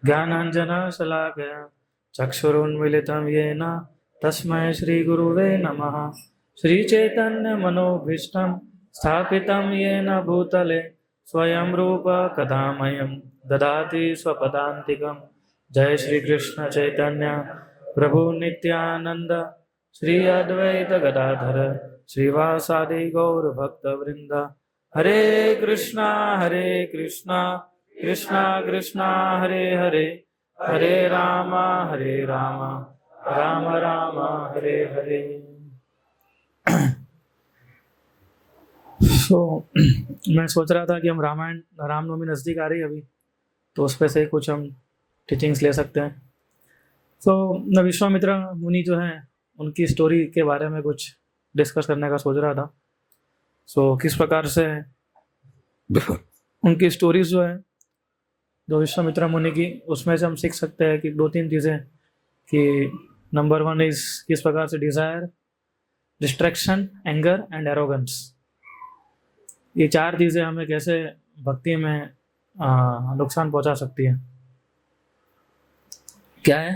ज्ञानाञ्जनशलाकया चक्षुरुन्मीलितं येन तस्मै श्रीगुरुवे नमः। श्रीचैतन्यमनोभीष्टं स्थापितं येन भूतले स्वयं रूप कदा मह्यं ददाति स्वपदान्तिकं। जय श्री कृष्ण चैतन्य प्रभु नित्यानंद श्री अद्वैत गदाधर श्रीवासादि गौर भक्त वृंद। हरे कृष्णा कृष्णा कृष्णा हरे हरे, हरे राम राम राम हरे हरे। मैं सोच रहा था कि हम रामायण रामनवमी नज़दीक आ रही है अभी, तो उस पर से कुछ हम टीचिंग्स ले सकते हैं। तो विश्वामित्र मुनि जो हैं उनकी स्टोरी के बारे में कुछ डिस्कस करने का सोच रहा था। किस प्रकार से उनकी स्टोरीज जो है जो विश्वामित्र मुनि की, उसमें से हम सीख सकते हैं कि दो तीन चीज़ें, कि नंबर 1 इज किस प्रकार से desire, distraction, anger and arrogance, ये 4 चीज़ें हमें कैसे भक्ति में नुकसान पहुंचा सकती है। क्या है?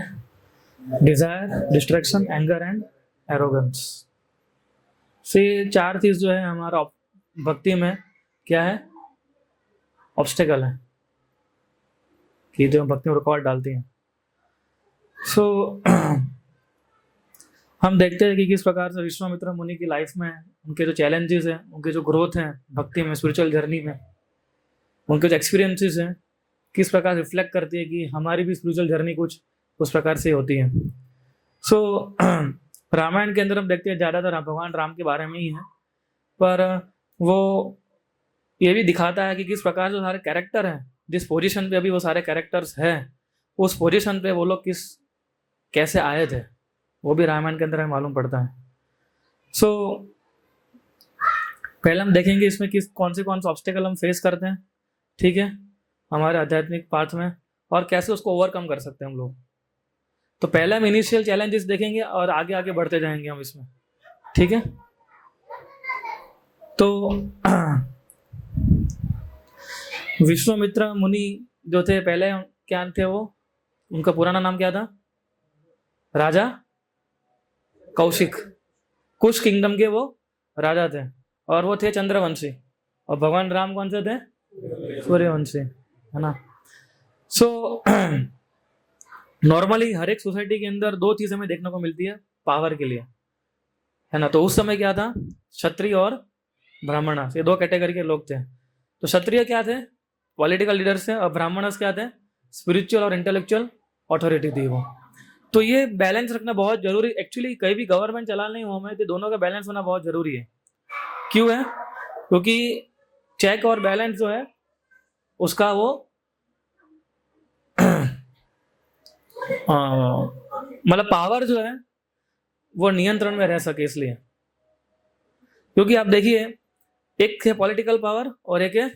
Desire, distraction, anger and arrogance. से 4 चीज़ जो है हमारा भक्ति में क्या है? ऑब्स्टेकल है कि जो भक्ति में रुकावट डालती हैं। हम देखते हैं कि किस प्रकार से विश्वामित्र मुनि की लाइफ में उनके जो चैलेंजेस हैं, उनके जो ग्रोथ हैं भक्ति में, स्पिरिचुअल जर्नी में, उनके जो एक्सपीरियंसेस हैं, किस प्रकार रिफ्लेक्ट करती है कि हमारी भी स्पिरिचुअल जर्नी कुछ उस प्रकार से होती है। रामायण के अंदर हम देखते हैं ज़्यादातर भगवान राम के बारे में ही है, पर वो ये भी दिखाता है कि किस प्रकार जो सारे कैरेक्टर हैं, जिस पोजीशन पे अभी वो सारे कैरेक्टर्स हैं, उस पोजीशन पे वो लोग कैसे आए थे, वो भी रामायण के अंदर हमें मालूम पड़ता है। पहले हम देखेंगे इसमें कौन से ऑब्स्टेकल हम फेस करते हैं, ठीक है, हमारे आध्यात्मिक पाथ में, और कैसे उसको ओवरकम कर सकते हैं हम लोग। तो पहले हम इनिशियल चैलेंजेस देखेंगे और आगे आगे बढ़ते जाएंगे हम इसमें, ठीक है। तो विश्वामित्र मुनि जो थे पहले, क्या थे वो, उनका पुराना नाम क्या था? राजा कौशिक, कुश किंगडम के वो राजा थे, और वो थे चंद्रवंशी, और भगवान राम कौन से थे? सूर्यवंशी, है ना। नॉर्मली हर एक सोसाइटी के अंदर 2 चीज़ हमें देखने को मिलती है पावर के लिए, है ना। तो उस समय क्या था? क्षत्रिय और ब्राह्मण, ये 2 कैटेगरी के लोग थे। तो क्षत्रिय क्या थे? पॉलिटिकल लीडर्स थे, और ब्राह्मण क्या थे? स्पिरिचुअल और इंटेलेक्चुअल अथॉरिटी थी वो। तो ये बैलेंस रखना बहुत जरूरी, एक्चुअली कहीं भी गवर्नमेंट चलाना नहीं हो हमें, तो दोनों का बैलेंस होना बहुत जरूरी है। क्यों है? क्योंकि चेक और बैलेंस जो है उसका वो मतलब पावर जो है वो नियंत्रण में रह सके, इसलिए। क्योंकि आप देखिए, एक है पॉलिटिकल पावर और एक है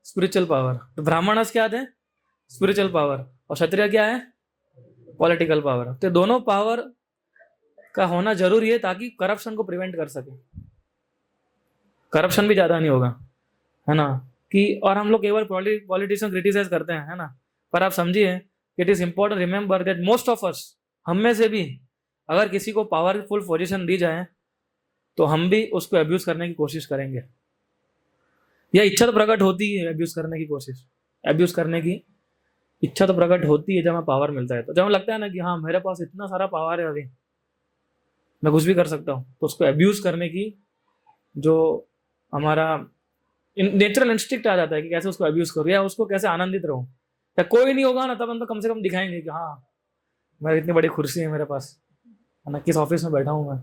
स्पिरिचुअल पावर। तो ब्राह्मणस क्या थे? स्पिरिचुअल पावर, और क्षत्रिय क्या है? Political power. तो दोनों पावर का होना जरूरी है ताकि करप्शन को प्रिवेंट कर सके, करप्शन भी ज्यादा नहीं होगा, है ना। कि और हम लोग केवल पॉलिटिशियन क्रिटिसाइज करते हैं, है ना, पर आप समझिए it is important remember that most of us, हम में से भी अगर किसी को पावरफुल पोजीशन दी जाए तो हम भी उसको अब्यूज करने की कोशिश करेंगे, या इच्छा तो प्रकट होती है अब्यूज करने की कोशिश, अब्यूज करने की इच्छा तो प्रकट होती है जब हमें पावर मिलता है। तो जब हमें लगता है ना कि हाँ मेरे पास इतना सारा पावर है, अभी मैं कुछ भी कर सकता हूँ, तो उसको अब्यूज करने की जो हमारा नेचुरल इंस्टिक्ट आ जाता है कि कैसे उसको अब्यूज करूँ या उसको कैसे आनंदित रहूँ। या कोई नहीं होगा ना, तब हम तो कम से कम दिखाएंगे कि हाँ मेरी इतनी बड़ी कुर्सी है मेरे पास, है ना, किस ऑफिस में बैठा हूँ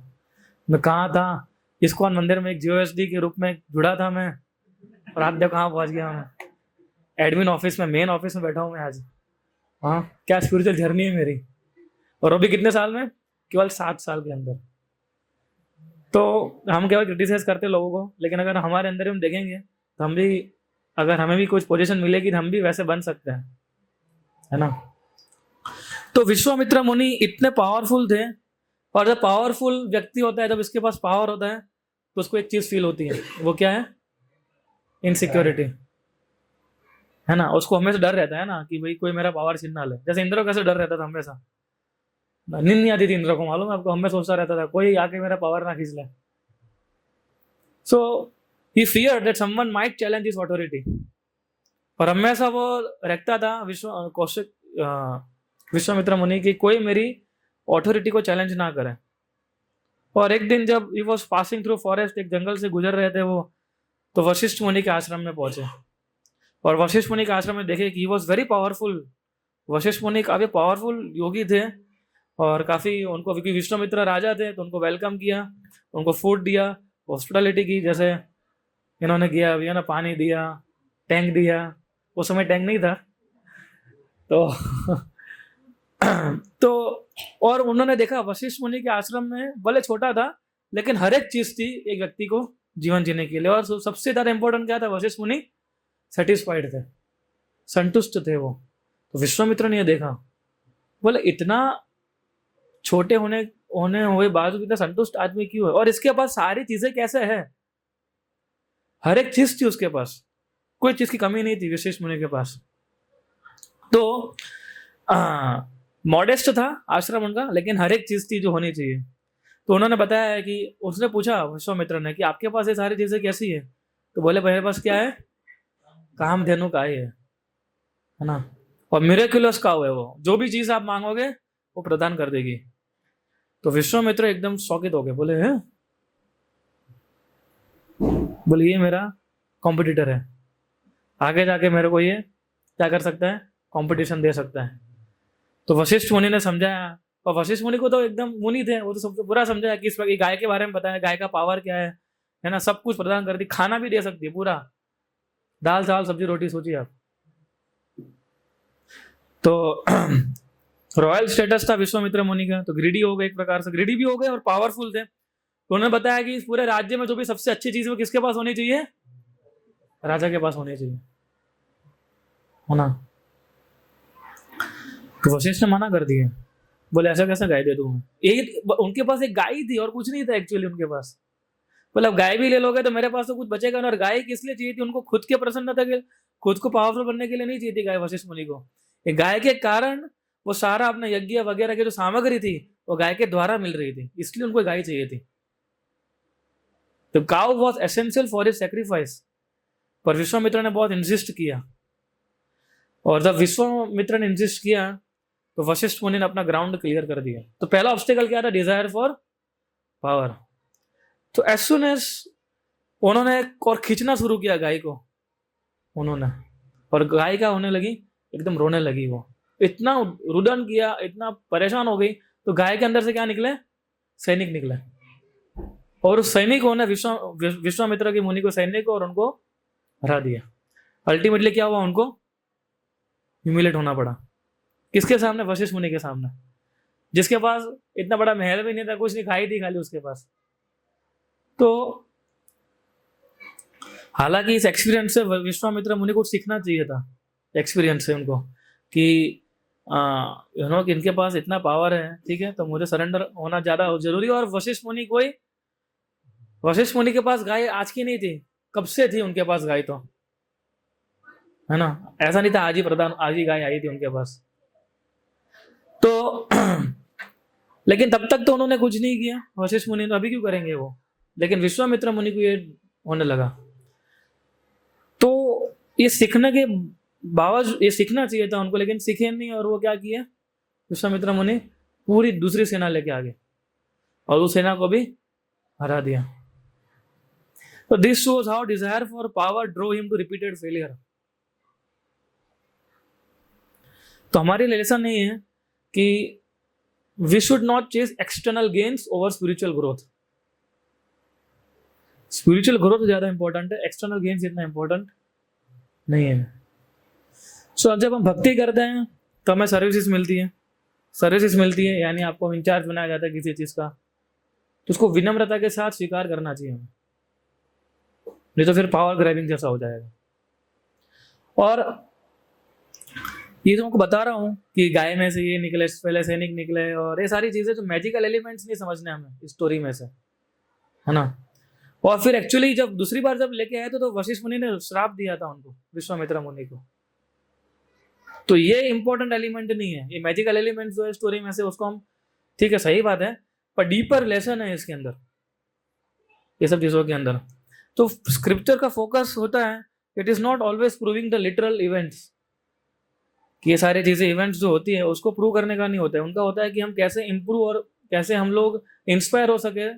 मैं कहाँ था, इस्कॉन मंदिर में एक जीओएसडी के रूप में जुड़ा था मैं, और आज देखो कहाँ पहुँच गया मैं, एडमिन ऑफिस में, मेन ऑफिस में बैठा हूँ मैं आज। हाँ, क्या स्पिरिचुअल जर्नी है मेरी, और वो भी कितने साल में? केवल 7 साल के अंदर। तो हम केवल क्रिटिसाइज करते लोगों को, लेकिन अगर हमारे अंदर हम देखेंगे तो हम भी, अगर हमें भी कुछ पोजीशन मिलेगी तो हम भी वैसे बन सकते हैं, है ना। तो विश्वामित्र मुनि इतने पावरफुल थे, और जब पावरफुल व्यक्ति होता है, जब इसके पास पावर होता है, तो उसको एक चीज फील होती है, वो क्या है? इनसिक्योरिटी, है ना, उसको हमेशा डर रहता है ना कि भाई कोई मेरा पावर छीन ना ले। जैसे इंद्र को कैसे डर रहता था हमेशा, नींद नहीं आती थी इंद्र को, मालूम है आपको, हमेशा सोचता रहता था कोई आके मेरा पावर ना खींच ले। So he fear that someone might challenge his authority. और हमेशा वो रखता था विश्वामित्र मुनि की कोई मेरी ऑथोरिटी को चैलेंज ना करे। और एक दिन जब he was passing through forest, एक जंगल से गुजर रहे थे वो, तो वशिष्ठ मुनि के आश्रम में पहुंचे। और वशिष्ठ मुनि के आश्रम में देखे कि he was very powerful. Vashishtha मुनि काफी पावरफुल योगी थे, और काफी उनको, क्योंकि विश्वामित्र राजा थे तो उनको वेलकम किया, उनको फूड दिया, हॉस्पिटलिटी की। जैसे इन्होंने किया अभी है ना, पानी दिया, टैंक दिया। उस समय टैंक नहीं था तो तो और उन्होंने देखा वशिष्ठ मुनि के आश्रम में भले छोटा था लेकिन हर एक चीज थी एक व्यक्ति को जीवन जीने के लिए। और सबसे ज्यादा इंपॉर्टेंट क्या था, वशिष्ठ मुनि सेटिस्फाइड थे, संतुष्ट थे वो। तो विश्वामित्र ने ये देखा, बोले इतना छोटे होने होने हुए बावजूद इतना संतुष्ट आदमी क्यों है, और इसके पास सारी चीजें कैसे है। हर एक चीज थी उसके पास, कोई चीज की कमी नहीं थी वशिष्ठ मुनि के पास। तो मॉडेस्ट था आश्रम उनका, लेकिन हर एक चीज थी जो होनी चाहिए। तो उन्होंने बताया है कि उसने पूछा विश्वामित्र ने कि आपके पास ये सारी चीजें कैसी है। तो बोले मेरे पास क्या है, कामधेनु का ही है ना, और मिरेक्युलस काउ है, वो जो भी चीज आप मांगोगे वो प्रदान कर देगी। तो विश्वामित्र एकदम शौकित हो गए, बोले हैं, बोले ये मेरा कॉम्पिटिटर है, आगे जाके मेरे को ये क्या कर सकता है, कंपटीशन दे सकता है। तो वशिष्ठ मुनि ने समझाया, और वशिष्ठ मुनि को तो एकदम मुनि थे, वो तो सबको पूरा समझाया कि इस गाय के बारे में बताया, गाय का पावर क्या है ना, सब कुछ प्रदान करती, खाना भी दे सकती है पूरा, दाल चावल सब्जी रोटी, सोचिए आप। तो रॉयल स्टेटस था विश्वामित्र मुनि का। तो ग्रीडी हो गए, एक प्रकार से ग्रीडी भी हो गए और पावरफुल थे। तो उन्होंने बताया कि इस पूरे राज्य में जो भी सबसे अच्छी चीज वो किसके पास होनी चाहिए, राजा के पास होनी चाहिए, है ना। तो वशिष्ठ ने मना कर दिया, बोले ऐसा कैसा गाय दे दूं मैं, एक उनके पास एक गाय थी और कुछ नहीं था एक्चुअली उनके पास। बोले अब गाय भी ले लोगे तो मेरे पास तो कुछ बचेगा ना। और गाय किस लिए चाहिए थी उनको, खुद के प्रसन्नता के, खुद को पावरफुल बनने के लिए नहीं चाहिए थी गाय वशिष्ठ मुनि को। एक गाय के कारण वो सारा अपने यज्ञ वगैरह की जो सामग्री थी वो गाय के द्वारा मिल रही थी, इसलिए उनको गाय चाहिए थी। तो cow was essential for his sacrifice. पर विश्वामित्र ने बहुत इंसिस्ट किया, और जब विश्वामित्र ने इंसिस्ट किया तो वशिष्ठ मुनि ने अपना ग्राउंड क्लियर कर दिया। तो पहला ऑब्स्टेकल क्या था, डिजायर फॉर पावर। तो एज सुन एज उन्होंने और खींचना शुरू किया गाय को उन्होंने, और गाय क्या होने लगी, एकदम रोने लगी। वो इतना रुदन किया, इतना परेशान हो गई। तो गाय के अंदर से क्या निकले, सैनिक निकले, और उस सैनिकों ने विश्वामित्र की मुनि को, सैनिक को, और उनको हरा दिया। अल्टीमेटली क्या हुआ, उनको ह्यूमिलेट होना पड़ा। किसके सामने, वशिष्ठ मुनि के सामने, जिसके पास इतना बड़ा महल भी नहीं था, कुछ नहीं, खाई थी खाली उसके पास। तो हालांकि इस एक्सपीरियंस से विश्वामित्र मुनि को सीखना चाहिए था, एक्सपीरियंस से उनको, कि कि इनके पास इतना पावर है, ठीक है, तो मुझे सरेंडर होना ज्यादा जरूरी है। और वशिष्ठ मुनि के पास गाय आज की नहीं थी, कब से थी उनके पास गाय, तो है ना, ऐसा नहीं था आज ही गाय आई थी उनके पास। तो लेकिन तब तक तो उन्होंने कुछ नहीं किया वशिष्ठ मुनि, तो अभी क्यों करेंगे वो। लेकिन विश्वामित्र मुनि को ये होने लगा। तो ये सीखने के बावजूद, ये सीखना चाहिए था उनको, लेकिन सीखे नहीं। और वो क्या किया, विश्वामित्र मुनि पूरी दूसरी सेना लेके आ गए और उस सेना को भी हरा दिया। तो this shows how desire for power draw him to repeated failure. तो हमारी लेसन नहीं है कि we should not chase external gains over spiritual growth. Spiritual growth ज्यादा इंपॉर्टेंट है, एक्सटर्नल गेन्स इतना इंपॉर्टेंट नहीं है। सो जब हम भक्ति करते हैं तो हमें सर्विसेज मिलती है, यानी आपको इंचार्ज बनाया जाता है किसी चीज का, तो उसको विनम्रता के साथ स्वीकार करना चाहिए हमें, नहीं तो फिर पावर ग्रैबिंग जैसा हो जाएगा। और ये तो आपको बता रहा हूँ कि गाय में से ये निकले, पहले सैनिक निकले, और ये सारी चीजें जो मैजिकल एलिमेंट्स नहीं समझने हमें इस स्टोरी में से, है ना। और फिर एक्चुअली जब दूसरी बार जब लेके आए तो वशिष्ठ मुनि ने श्राप दिया था उनको, विश्वामित्र मुनि को, तो ये इंपॉर्टेंट एलिमेंट नहीं है, ये मैजिकल एलिमेंट जो है स्टोरी में से उसको हम, ठीक है सही बात है, पर डीपर लेसन है इसके अंदर, ये सब चीजों के अंदर। तो स्क्रिप्चर का फोकस होता है, it is not always proving the literal events, कि ये सारी चीजें इवेंट्स जो होती है उसको प्रूव करने का नहीं होता है, उनका होता है कि हम कैसे इंप्रूव और कैसे हम लोग इंस्पायर हो सके,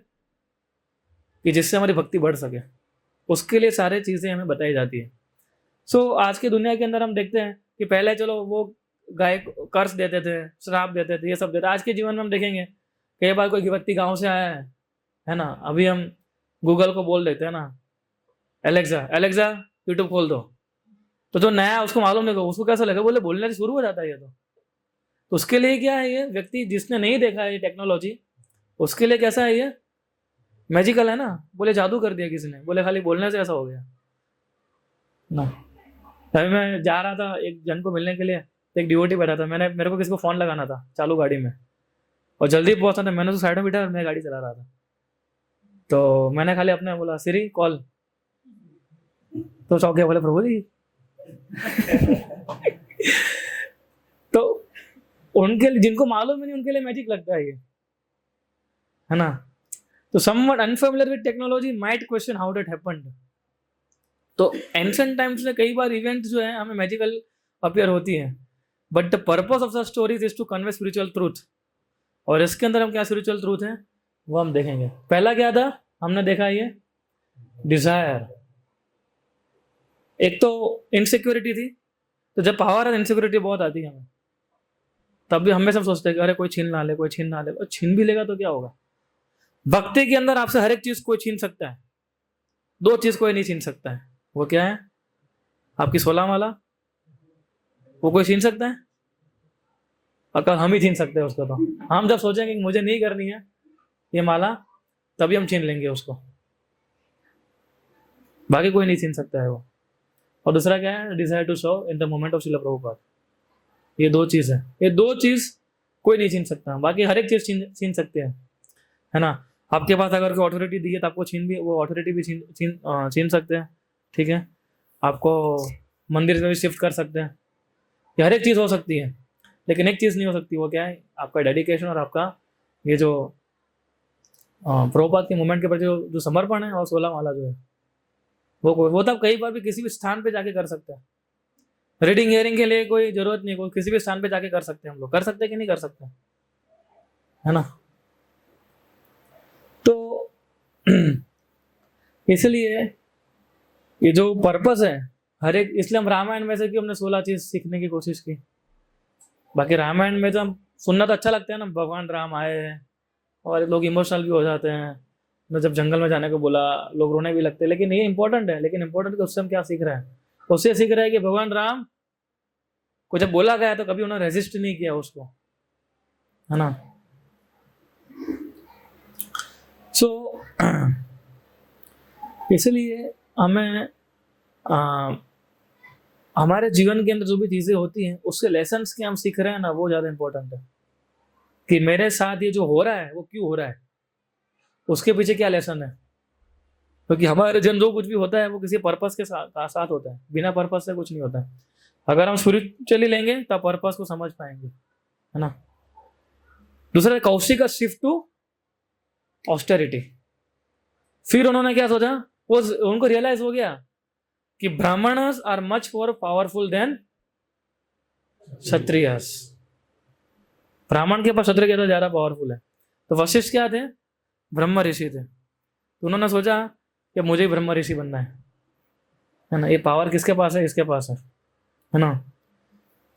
कि जिससे हमारी भक्ति बढ़ सके, उसके लिए सारी चीजें हमें बताई जाती है। सो आज की दुनिया के अंदर हम देखते हैं कि पहले चलो वो गाय कर्ज देते थे, श्राप देते थे, ये सब देते, आज के जीवन में हम देखेंगे कई बार कोई व्यक्ति गांव से आया है ना, अभी हम गूगल को बोल देते हैं ना, एलेक्सा एलेक्सा यूट्यूब खोल दो, तो जो नया उसको मालूम नहीं, उसको कैसा लगा, बोले बोलने से शुरू हो जाता है ये तो उसके लिए क्या है, ये व्यक्ति जिसने नहीं देखा है ये टेक्नोलॉजी, उसके लिए कैसा है ये, मैजिकल है ना, बोले जादू कर दिया किसी ने, बोले खाली बोलने से ऐसा हो गया ना। अभी मैं जा रहा था एक जन को मिलने के लिए, तो एक डिवोटी बैठा था, मेरे को किसी को फोन लगाना था चालू गाड़ी में, और जल्दी पहुंचना था, मैंने तो साइड में बैठा और मैं गाड़ी चला रहा था, तो मैंने खाली अपने बोला सिरी कॉल, तो चौंक गया, बोले प्रभु जी तो उनके लिए, जिनको मालूम ही नहीं उनके लिए मैजिक लगता है ये, है ना। तो someone unfamiliar with technology might question how that happened. तो एंशिएंट टाइम्स में कई बार इवेंट जो है हमें मैजिकल अपीयर होती है, but the purpose of the stories is to convey spiritual truth, और इसके अंदर हम क्या स्पिरिचुअल ट्रूथ है वो हम देखेंगे। पहला क्या था, हमने देखा ये डिजायर, एक तो इनसिक्योरिटी थी, तो जब पावर है इनसिक्योरिटी बहुत आती है हमें, तब भी हमें सब सोचते हैं कि अरे कोई छीन ना ले, कोई छीन ना ले, और छीन भी लेगा तो क्या होगा। भक्ति के अंदर आपसे हर एक चीज कोई छीन सकता है, दो चीज कोई नहीं छीन सकता है, वो क्या है, आपकी 16 माला, वो कोई छीन सकता है, अगर हम ही छीन सकते हैं उसको, तो हम जब सोचेंगे कि मुझे नहीं करनी है ये माला, तभी हम छीन लेंगे उसको, बाकी कोई नहीं छीन सकता है वो। और दूसरा क्या है, desire to show in the moment of Srila Prabhupada, ये दो चीज है, ये दो चीज कोई नहीं छीन सकता, बाकी हर एक चीज छीन सकते हैं, है ना। आपके पास अगर कोई अथॉरिटी दी है तो आपको छीन भी, वो अथॉरिटी भी छीन सकते हैं, ठीक है, आपको मंदिर में भी शिफ्ट कर सकते हैं, ये हर एक चीज हो सकती है, लेकिन एक चीज नहीं हो सकती, वो क्या है, आपका डेडिकेशन और आपका ये जो प्रभुपाद के मूवमेंट के प्रति जो समर्पण है, और 16 माला जो है वो तो आप कई बार भी किसी भी स्थान पे जाके कर सकते हैं, रीडिंग हियरिंग के लिए कोई जरूरत नहीं, कोई किसी भी स्थान पे जाके कर सकते हैं, हम लोग कर सकते हैं कि नहीं कर सकते, है ना। तो इसलिए ये जो पर्पस है हर एक, इसलिए हम रामायण में से कि हमने 16 चीज सीखने की कोशिश की। बाकी रामायण में तो हम सुनना तो अच्छा लगता है ना, भगवान राम आए हैं, और लोग इमोशनल भी हो जाते हैं, तो जब जंगल में जाने को बोला लोग रोने भी लगते हैं, लेकिन ये इंपॉर्टेंट है, लेकिन इंपॉर्टेंट उससे हम क्या सीख रहे हैं, उससे सीख रहे हैं कि भगवान राम को जब बोला गया तो कभी उन्होंने रेजिस्ट नहीं किया उसको, है ना। सो इसलिए हमें हमारे जीवन के अंदर जो भी चीजें होती हैं उसके लेसन्स के हम सीख रहे हैं ना, वो ज्यादा इंपॉर्टेंट है, कि मेरे साथ ये जो हो रहा है वो क्यों हो रहा है, उसके पीछे क्या लेसन है, क्योंकि हमारे जन जो कुछ भी होता है वो किसी पर्पस के साथ होता है, बिना पर्पस से कुछ नहीं होता है। अगर हम स्पिरिचुअली लेंगे तब पर्पस को समझ पाएंगे, है ना। दूसरा कौशिक शिफ्ट टू ऑस्टेरिटी, फिर उन्होंने क्या सोचा, वो उनको रियलाइज हो गया कि brahmanas are much more powerful than kshatriyas, ब्राह्मण के पास क्षत्रिय के तो ज्यादा पावरफुल है। तो वशिष्ठ क्या थे, ब्रह्म ऋषि थे, तो उन्होंने सोचा कि मुझे ही ब्रह्म ऋषि बनना है ना, ये पावर किसके पास है, इसके पास है ना।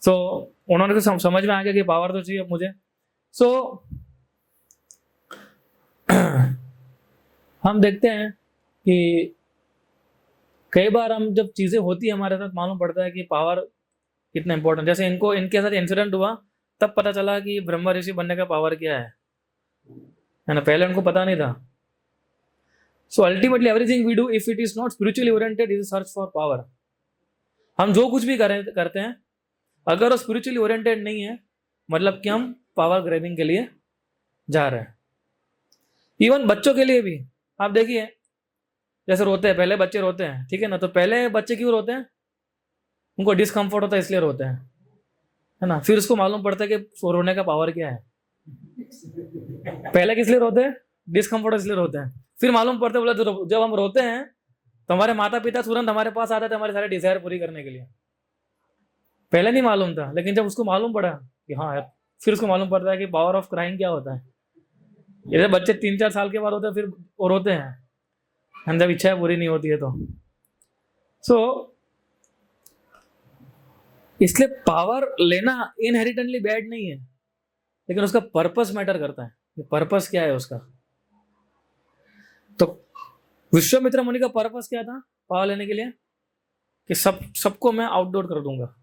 सो उन्होंने तो समझ में आ गया कि पावर तो चाहिए मुझे। सो हम देखते हैं कि कई बार हम जब चीजें होती है हमारे साथ मालूम पड़ता है कि पावर कितना इंपॉर्टेंट, जैसे इनके साथ इंसिडेंट हुआ तब पता चला कि ब्रह्म ऋषि बनने का पावर क्या है ना, पहले उनको पता नहीं था। So ultimately everything we do if it is not spiritually oriented is search for power. हम जो कुछ भी करते हैं अगर वो स्पिरिचुअली ओरिएंटेड नहीं है, मतलब कि हम पावर ग्रैबिंग के लिए जा रहे हैं। इवन बच्चों के लिए भी आप देखिए, जैसे रोते हैं, पहले बच्चे रोते हैं, ठीक है ना, तो पहले बच्चे क्यों रोते हैं, उनको डिस्कम्फर्ट होता है इसलिए रोते हैं, है ना, फिर उसको मालूम पड़ता है कि रोने का पावर क्या है। पहले किस लिए रोते हैं? डिस्कम्फर्ट इसलिए रोते हैं। फिर मालूम पड़ता है, बोला जब हम रोते हैं तो हमारे माता पिता तुरंत हमारे पास आते थे हमारे सारे डिजायर पूरी करने के लिए। पहले नहीं मालूम था, लेकिन जब उसको मालूम पड़ा कि हाँ यार, फिर उसको मालूम पड़ता है कि पावर ऑफ क्राइंग क्या होता है। जैसे बच्चे 3-4 साल के बाद होते हैं फिर वो रोते हैं, जब इच्छाएं पूरी नहीं होती है तो। सो इसलिए पावर लेना इनहेरिटेंटली बैड नहीं है, लेकिन उसका पर्पस मैटर करता है। पर्पस क्या है उसका? तो विश्वामित्र मुनि का पर्पस क्या था पावर लेने के लिए? कि सबको मैं आउटडोर कर दूंगा,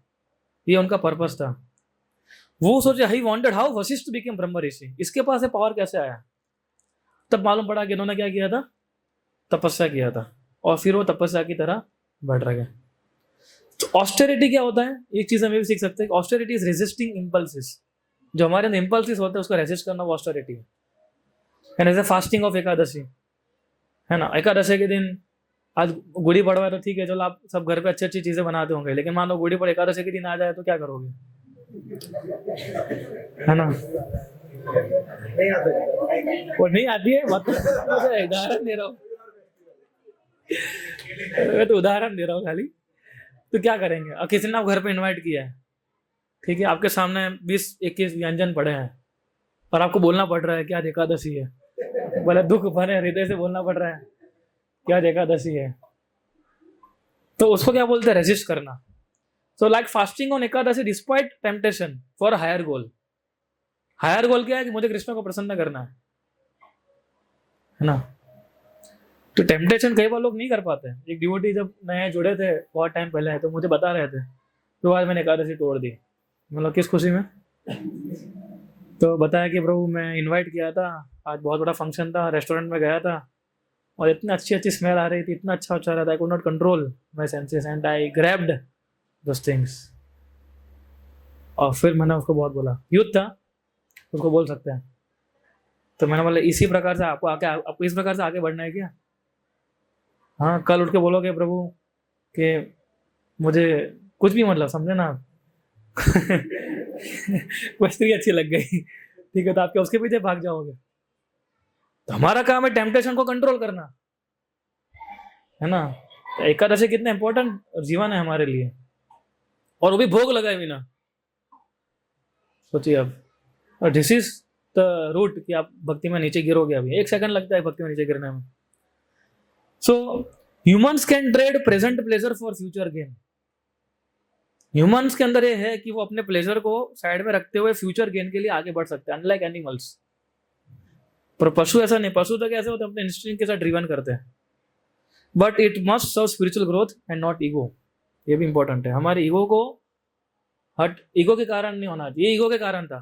ये उनका पर्पस था। वो सोचे, he wanted how Vashishtha became ब्रह्म ऋषि, इसके पास है पावर कैसे आया? तब मालूम पड़ा कि इन्होंने क्या किया था, तपस्या किया था, और फिर वो तपस्या की तरह बढ़ रहे। तो ऑस्टेरिटी क्या होता है? एक चीज हमें भी सीख सकते हैं, ऑस्टेरिटी इज रेजिस्टिंग इंपल्सिस। जो हमारे अंदर इंपल्सिस होते हैं उसको रेजिस्ट करना वो ऑस्टेरिटी है। जैसे फास्टिंग ऑफ एकादशी है ना, एकादशी के दिन आज गुड़ी पड़वा है तो ठीक है, चलो आप सब घर पे अच्छी अच्छी चीजें बनाते होंगे, लेकिन मान लो गुड़ी पड़ एकादशी के दिन आ जाए तो क्या करोगे? है ना, वो नहीं आती है, उदाहरण दे रहा हूँ, मैं तो उदाहरण दे रहा हूँ खाली। तो क्या करेंगे? और किसी ने आप घर पे इनवाइट किया है, ठीक है, आपके सामने 20-21 व्यंजन पड़े हैं और आपको बोलना पड़ रहा है क्या एकादशी है, बोले दुख भरे हृदय से बोलना पड़ रहा है क्या एकादशी है, तो उसको क्या बोलते हैं? रेजिस्ट करना। So like fasting on Ekadashi despite temptation for higher goal. Higher goal क्या है? कि मुझे कृष्ण को प्रसन्न करना है ना। तो टेम्पटेशन कई बार लोग नहीं कर पाते हैं। एक डिवोटी जब नए जुड़े थे बहुत टाइम पहले, तो मुझे बता रहे थे, तो आज मैंने एकादशी तोड़ दी। मतलब किस खुशी में? तो बताया कि प्रभु मैं इनवाइट किया था, आज बहुत बड़ा फंक्शन था, रेस्टोरेंट में गया था और इतनी अच्छी अच्छी स्मेल आ रही थी, इतना अच्छा अच्छा रहा था, I could not control my senses and I grabbed those things. और फिर मैंने उसको बहुत बोला, युद्ध था, उसको बोल सकते हैं। तो मैंने बोला इसी प्रकार से आपको इस प्रकार से आगे बढ़ना है क्या? हाँ, कल उठ के बोलोगे प्रभु कि मुझे कुछ भी, मतलब समझे ना आप। कोई स्त्री अच्छी लग गई, ठीक है, तो आप क्या उसके पीछे भाग जाओगे? तो हमारा काम है टेम्पटेशन को कंट्रोल करना, है ना। तो एकादशी कितना इंपॉर्टेंट जीवन है हमारे लिए, और वो भी भोग लगाए बिना। सोचिए अब, और दिस इज द रूट कि आप भक्ति में नीचे गिरोगे। अभी 1 सेकंड लगता है भक्ति में नीचे गिरने में। So humans can trade present pleasure for future gain. Humans के अंदर ये है कि वो अपने प्लेजर को साइड में रखते हुए फ्यूचर गेन के लिए आगे बढ़ सकते हैं, अनलाइक एनिमल्स। पर पशु ऐसा नहीं, पशु तो कैसे होते हैं, अपने इंस्टिंक्ट के साथ ड्रिवन करते हैं। But it must serve spiritual growth and not ego. ये भी इंपॉर्टेंट है, हमारे ईगो को ईगो के कारण नहीं होना चाहिए। ये ईगो के कारण था,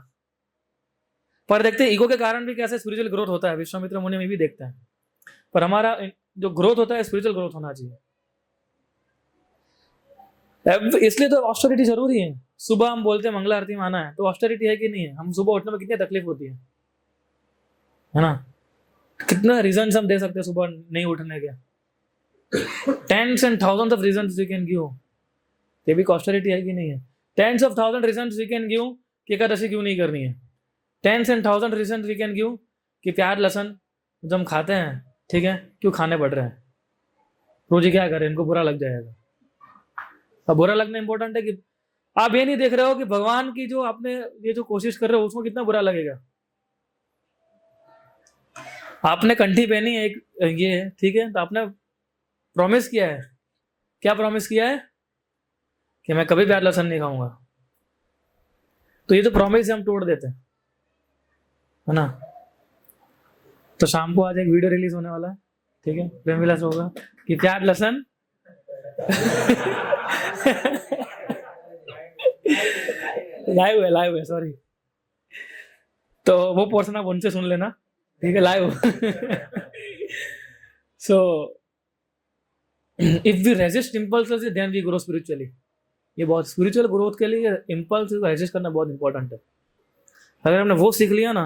पर देखते हैं ईगो के कारण भी कैसे स्पिरिचुअल ग्रोथ होता है, विश्वामित्र मुनि में भी देखते हैं। पर हमारा जो ग्रोथ होता है स्पिरिचुअल ग्रोथ होना चाहिए। इसलिए तो ऑस्टेरिटी जरूरी है। सुबह हम बोलते हैं मंगला आरती में आना है, तो ऑस्टेरिटी है कि नहीं है? हम सुबह उठने में कितनी तकलीफ होती है ना। कितना रीजन हम दे सकते हैं सुबह नहीं उठने के, tens and thousands of reasons we can give. ये भी ऑस्टेरिटी है कि नहीं है? Tens of thousand reasons we can give कि एकादशी क्यों नहीं करनी है। Tens and thousand reasons we can give कि प्याज लहसुन जब हम खाते हैं, ठीक है, क्यों खाने पड़ रहे हैं, रोज क्या करें, इनको बुरा लग जाएगा। अब बुरा लगना इंपॉर्टेंट है कि आप ये नहीं देख रहे हो कि भगवान की जो आपने ये जो कोशिश कर रहे हो उसको कितना बुरा लगेगा। आपने कंठी पहनी है एक, ये ठीक है, तो आपने प्रॉमिस किया है, क्या प्रॉमिस किया है? कि मैं कभी प्याज लहसुन नहीं खाऊंगा। तो ये तो प्रॉमिस हम तोड़ देते हैं, है ना। तो शाम को आज एक वीडियो रिलीज होने वाला है, ठीक है, प्रेम विलास होगा कि प्याज लहसुन लाइव है सॉरी। तो वो पोर्शन आप उनसे सुन लेना, ठीक है, live. So if we resist impulse then we grow spiritually. ये बहुत स्पिरिचुअल ग्रोथ के लिए इम्पल्स को रेजिस्ट करना बहुत इंपॉर्टेंट है। अगर हमने वो सीख लिया ना,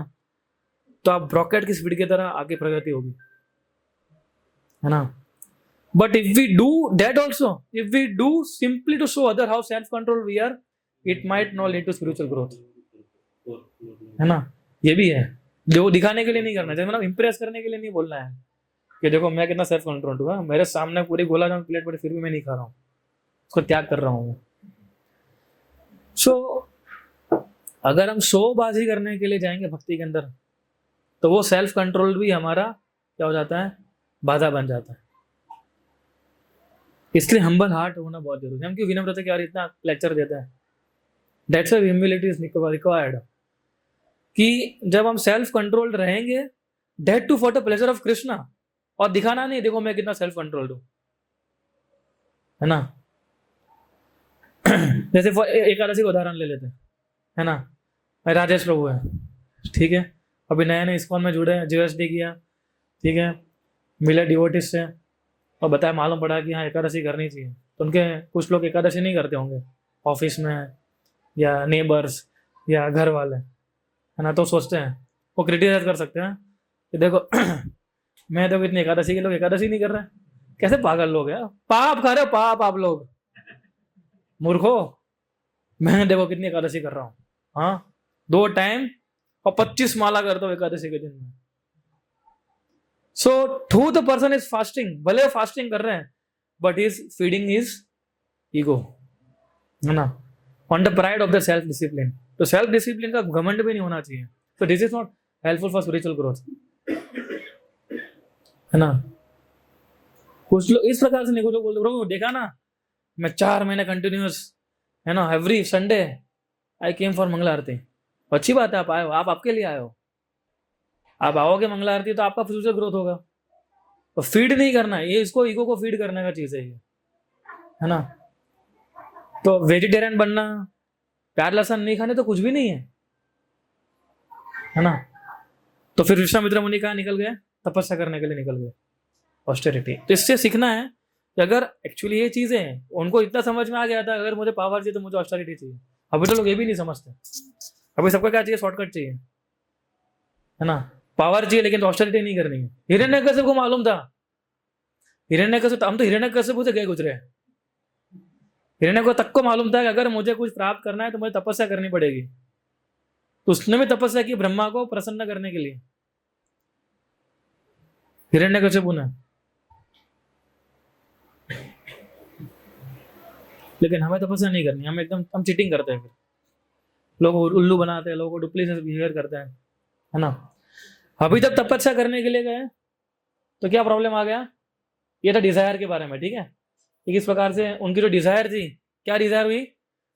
तो आप रॉकेट की स्पीड की तरह आगे प्रगति होगी, है ना। But if we do that also, if we do simply to show other how self control we are, it might not lead to spiritual growth, है ना। ये भी है, जो दिखाने के लिए नहीं करना चाहिए, मतलब इंप्रेस करने के लिए नहीं बोलना है कि देखो मैं कितना सेल्फ कंट्रोल हूँ, मेरे सामने पूरी गोला जामुन प्लेट पर फिर भी मैं नहीं खा रहा हूँ, उसको त्याग कर रहा हूँ। सो अगर हम शोबाजी करने के लिए जाएंगे भक्ति के अंदर, तो वो सेल्फ कंट्रोल भी हमारा क्या हो जाता है, बाधा बन जाता है। इसलिए हम्बल हार्ट होना बहुत जरूरी है। हम क्यों विनम्रता के बारे में इतना लेक्चर देते हैं, that's why humility is required, कि जब हम सेल्फ कंट्रोल्ड रहेंगे, that too for the pleasure of Krishna, और दिखाना नहीं देखो मैं कितना सेल्फ कंट्रोल्ड हूं, है ना। जैसे एकादशी का उदाहरण ले लेते हैं, है ना। राजेश प्रभु है, ठीक है, अभी नए नए इस्कॉन में जुड़े हैं, जीएसडी किया, ठीक है, मिले डिवोटिस से और बताया, मालूम पड़ा कि हाँ एकादशी करनी चाहिए। तो उनके कुछ लोग एकादशी नहीं करते होंगे ऑफिस में या नेबर्स या घर वाले, है ना। तो सोचते हैं, वो क्रिटिसाइज कर सकते हैं कि देखो मैं देखो इतनी एकादशी के लोग एकादशी नहीं कर रहे हैं, कैसे पागल लोग हैं, पाप खा रहे हो पाप आप लोग, मूर्खो। मैं देखो कितनी एकादशी कर रहा हूँ, हाँ 2 टाइम और 25 माला करता हूँ एकादशी के दिन में। So to the person is fasting, भले फास्टिंग कर रहे हैं, but is feeding his ego, है ना, on the pride of the self discipline. तो सेल्फ डिसिप्लिन का घमंड भी नहीं होना चाहिए। तो this is not helpful for spiritual growth, है ना। कुछ लोग इस प्रकार से नहीं, कुछ लोग बोलते ब्रो देखा ना, मैं 4 महीने कंटिन्यूस, है ना, every Sunday I came for Mangala Aarti. अच्छी बात है, आप आए हो, आप आपके लिए आए हो, आप आओगे मंगला आरती तो आपका फ्यूचर ग्रोथ होगा। तो फीड नहीं करना है, ये इसको ईगो को फीड करने का चीज है ये, है ना। तो वेजिटेरियन बनना, प्याज लहसुन नहीं खाने तो कुछ भी नहीं है ना। तो फिर विश्वामित्र मुनि कहाँ निकल गए, तपस्या करने के लिए निकल गए, ऑस्टेरिटी। तो इससे सीखना है कि अगर एक्चुअली ये चीजें हैं, उनको इतना समझ में आ गया था अगर मुझे पावर चाहिए तो मुझे ऑस्टेरिटी चाहिए। अभी तो लोग ये भी नहीं समझते, अभी सबको क्या चाहिए, शॉर्टकट चाहिए, है ना। पावर चाहिए लेकिन ऑस्टेरिटी नहीं करनी है। हिरण्यकशिपु को मालूम था, हिरण्यकशिपु, हम तो हिरण्यकशिपु से गए गुजरे, हिरण्य को तक को मालूम था कि अगर मुझे कुछ प्राप्त करना है तो मुझे तपस्या करनी पड़ेगी। तो उसने भी तपस्या की ब्रह्मा को प्रसन्न करने के लिए, हिरण्यकशिपु ने। लेकिन हमें तपस्या नहीं करनी, हम एकदम हम चीटिंग करते हैं, फिर लोगों को उल्लू बनाते हैं, लोगों को डुप्लीकेट बिहेवियर करते हैं, है ना। अभी तक तपस्या करने के लिए गए तो क्या प्रॉब्लम आ गया, ये था डिजायर के बारे में, ठीक है। किस प्रकार से उनकी जो डिजायर थी, क्या डिजायर हुई,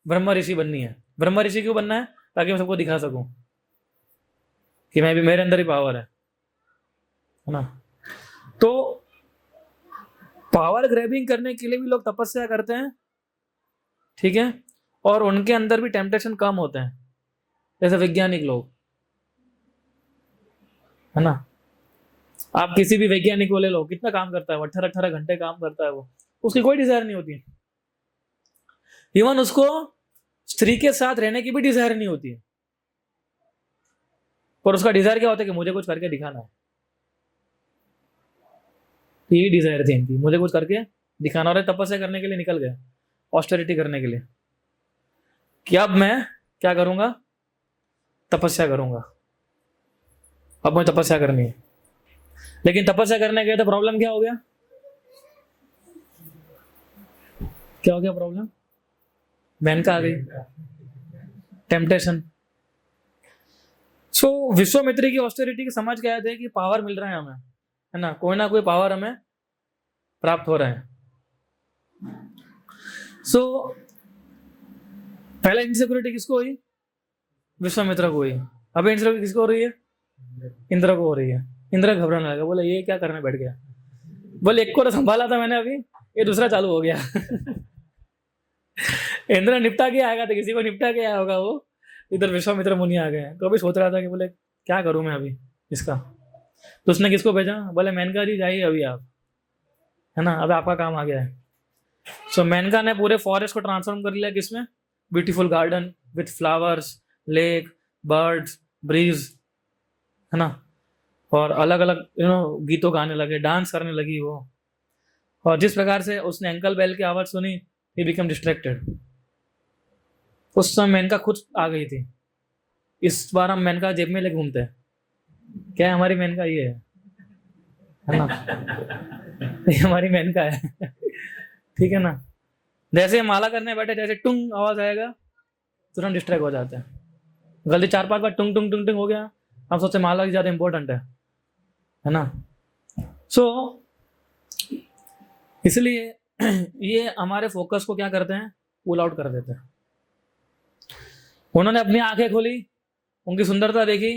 ब्रह्म ऋषि बननी है। ब्रह्म ऋषि क्यों बनना है, ताकि मैं सबको दिखा सकूं कि मैं भी, मेरे अंदर ही पावर है ना। तो पावर ग्रैबिंग करने के लिए भी लोग तपस्या करते हैं, ठीक है, और उनके अंदर भी टेम्पटेशन कम होते हैं, जैसे वैज्ञानिक लोग, है ना। आप किसी भी वैज्ञानिक को ले लो, कितना काम करता है वो, 18-18 घंटे काम करता है वो, उसकी कोई डिजायर नहीं होती। इवन उसको स्त्री के साथ रहने की भी डिजायर नहीं होती है, पर उसका डिजायर क्या होता है कि मुझे कुछ करके दिखाना है। यही डिजायर थी इनकी, मुझे कुछ करके दिखाना। और तपस्या करने के लिए निकल गए, ऑस्टेरिटी करने के लिए, कि अब मैं क्या करूंगा, तपस्या करूंगा, अब मुझे तपस्या करनी है। लेकिन तपस्या करने गए तो प्रॉब्लम क्या हो गया, क्या हो गया प्रॉब्लम, मेनका आ गई, टेम्पटेशन। सो विश्वामित्री की ऑस्टेरिटी की समझ के आए थे कि पावर मिल रहा है हमें, है ना, कोई ना कोई पावर हमें प्राप्त हो रहा है। सो पहले इनसिक्योरिटी किसको हुई, विश्वामित्र को हुई। अभी इनसिक्योरिटी किसको हो रही है, इंद्र को हो रही है। इंद्र घबराने लगा, बोले ये क्या करने बैठ गया, बोले एक को तो संभाला था मैंने, अभी ये दूसरा चालू हो गया। इंद्र निपटा के आएगा तो किसी को निपटा के आया होगा वो, इधर विश्वामित्र मुनि आ गए। तो अभी सोच रहा था कि बोले क्या करूं मैं अभी इसका। तो उसने किसको भेजा, बोले मेनका जी जाइए अभी आप, है ना, अब आपका काम आ गया है। सो मेनका ने पूरे फॉरेस्ट को ट्रांसफॉर्म कर लिया किसमें, beautiful garden with flowers, lake, birds, breeze, है ना। और अलग अलग गीतों गाने लगे, डांस करने लगी वो। और जिस प्रकार से उसने अंकल बेल की आवाज सुनी, ही बिकम डिस्ट्रैक्टेड, उस समय मेनका खुद आ गई थी। इस बार हम मेनका जेब में लेके घूमते हैं, क्या है हमारी मेनका ये है ना? ये हमारी मेनका है। ठीक है ना? जैसे माला करने बैठे, जैसे टुंग आवाज आएगा तुरंत डिस्ट्रैक्ट हो जाते हैं। गलती 4-5 बार टुंग टुंग टुंग टुंग हो गया, हम सोचते माला की ज्यादा इंपॉर्टेंट है ना? सो इसलिए ये हमारे फोकस को क्या करते हैं, पुल आउट कर देते हैं। उन्होंने अपनी आंखें खोली, उनकी सुंदरता देखी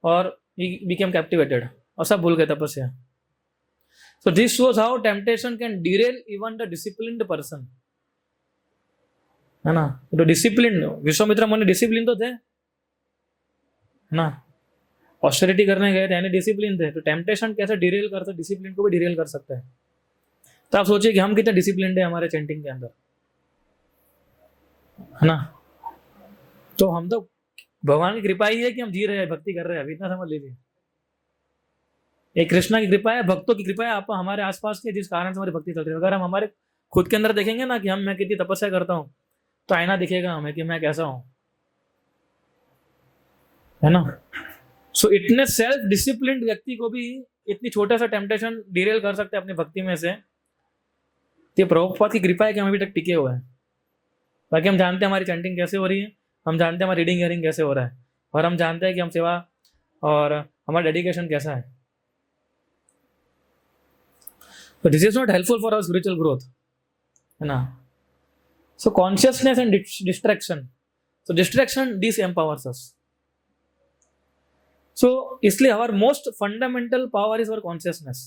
और बिकेम कैप्टिवेटेड, और सब भूल गए तपस्या। So this shows how temptation can Daryl even the disciplined person, है ना? तो डिसिप्लिन, विश्वामित्र मुनि डिसिप्लिन तो थे, है ना? ऑस्टेरिटी करने गए थे यानी डिसिप्लिन थे, तो टेम्पटेशन कैसे डिरेल करता है, डिसिप्लिन को भी डिरेल कर सकता है। तो आप सोचिए कि हम कितने डिसिप्लिन है हमारे चैंटिंग के अंदर, है ना? तो हम तो भगवान की कृपा ही है कि हम जी रहे हैं, भक्ति कर रहे हैं, अभी इतना समझ लीजिए। एक कृष्णा की कृपा है, भक्तों की कृपा है, आप हमारे आसपास के, जिस कारण से हमारी भक्ति चल रही है। अगर हम हमारे खुद के अंदर देखेंगे ना कि मैं कितनी तपस्या करता हूँ, तो आईना दिखेगा हमें कि मैं कैसा हूं, है ना? सो इतने सेल्फ डिसिप्लिन्ड व्यक्ति को भी इतनी छोटा सा टेम्पटेशन डिरेल कर सकते हैं अपनी भक्ति में से। ये प्रभुपाद की कृपा है कि हम अभी तक टिके हुए हैं। बाकी हम जानते हैं हमारी चैंटिंग कैसे हो रही है, हम जानते हैं हमारी रीडिंग हियरिंग कैसे हो रहा है, और हम जानते हैं कि हम सेवा और हमारा डेडिकेशन कैसा है। तो this is not helpful for our spiritual growth, है ना? So consciousness and distraction, so distraction dis empowers us. So इसलिए हमार most fundamental power is our consciousness.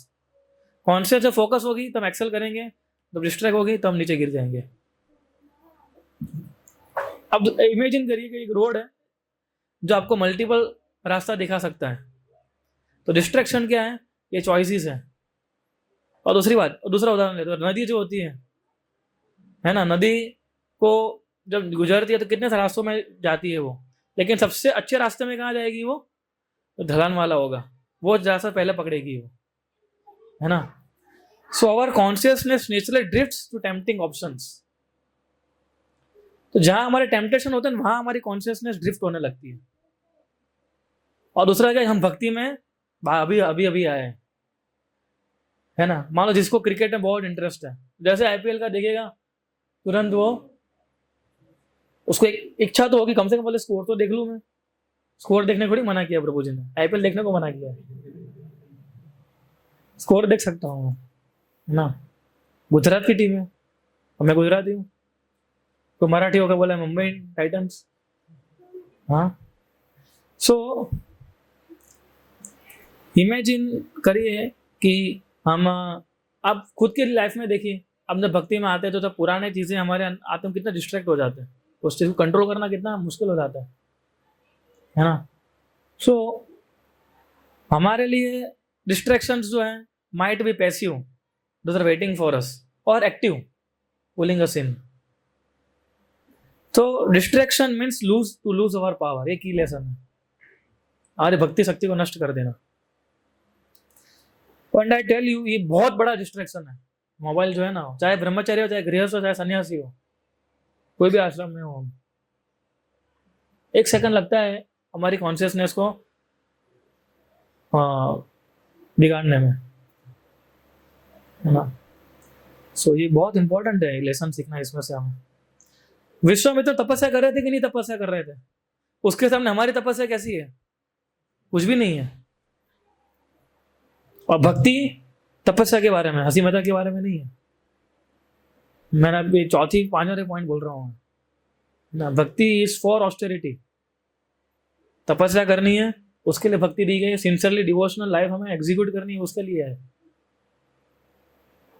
Conscious जब फोकस होगी तब एक्सेल करेंगे, जब डिस्ट्रैक्ट होगी तब नीचे गिर जाएंगे। अब इमेजिन करिए कि एक रोड है जो आपको मल्टीपल रास्ता दिखा सकता है, तो डिस्ट्रैक्शन क्या है, ये चॉइसेस है। और दूसरा उदाहरण लेते हैं, नदी जो होती है ना? नदी को जब गुजरती है तो कितने रास्तों में जाती है वो, लेकिन सबसे अच्छे रास्ते में कहाँ जाएगी वो? तो ढलान वाला होगा, वो रास्ता पहले पकड़ेगी वो, है ना? So our consciousness naturally drifts to tempting options. तो जहां हमारे टेम्पटेशन होते हैं वहां हमारी कॉन्शियसनेस ड्रिफ्ट होने लगती है। और दूसरा क्या, हम भक्ति में अभी अभी अभी आए हैं, है ना? मान लो जिसको क्रिकेट में बहुत इंटरेस्ट है, जैसे आईपीएल का देखेगा तुरंत वो, उसको एक इच्छा तो होगी कम से कम पहले स्कोर तो देख लूं मैं। स्कोर देखने को नहीं मना किया प्रभु जी ने, आईपीएल देखने को मना किया, स्कोर देख सकता हूँ ना? गुजरात की टीम है और मैं गुजराती हूँ, तो मराठी होकर बोला मुंबई टाइटंस। हाँ, सो इमेजिन करिए कि हम, आप खुद की लाइफ में देखिए, अब जब भक्ति में आते हैं तो जब पुराने चीजें हमारे आते हैं कितना डिस्ट्रैक्ट हो जाते हैं, उस चीज को कंट्रोल करना कितना मुश्किल हो जाता है ना? सो हमारे लिए डिस्ट्रैक्शंस जो हैं might be passive, those are waiting for us, और एक्टिव, पुलिंग अस इन। तो distraction means lose our power, ये की लेसन है, हमारी भक्ति शक्ति को नष्ट कर देना। एंड आई टेल यू, ये बहुत बड़ा डिस्ट्रैक्शन है मोबाइल जो है ना, चाहे ब्रह्मचारी हो, चाहे गृहस्थ हो, चाहे सन्यासी हो, कोई भी आश्रम में हो, एक सेकंड लगता है हमारी कॉन्शियसनेस को बिगाड़ने में, है ना? सो ये बहुत इंपॉर्टेंट है लेसन सीखना इसमें से। हम विश्वामित्र तपस्या कर रहे थे कि नहीं तपस्या कर रहे थे? उसके सामने हमारी तपस्या कैसी है? कुछ भी नहीं है। और भक्ति तपस्या के बारे में, हंसी मजाक के बारे में नहीं है। मैंने अभी पांचवें पॉइंट बोल रहा हूँ ना, भक्ति इज फॉर ऑस्टेरिटी। तपस्या करनी है, उसके लिए भक्ति दी गई है। सिंसियरली डिवोशनल लाइफ हमें एग्जीक्यूट करनी है, उसके लिए है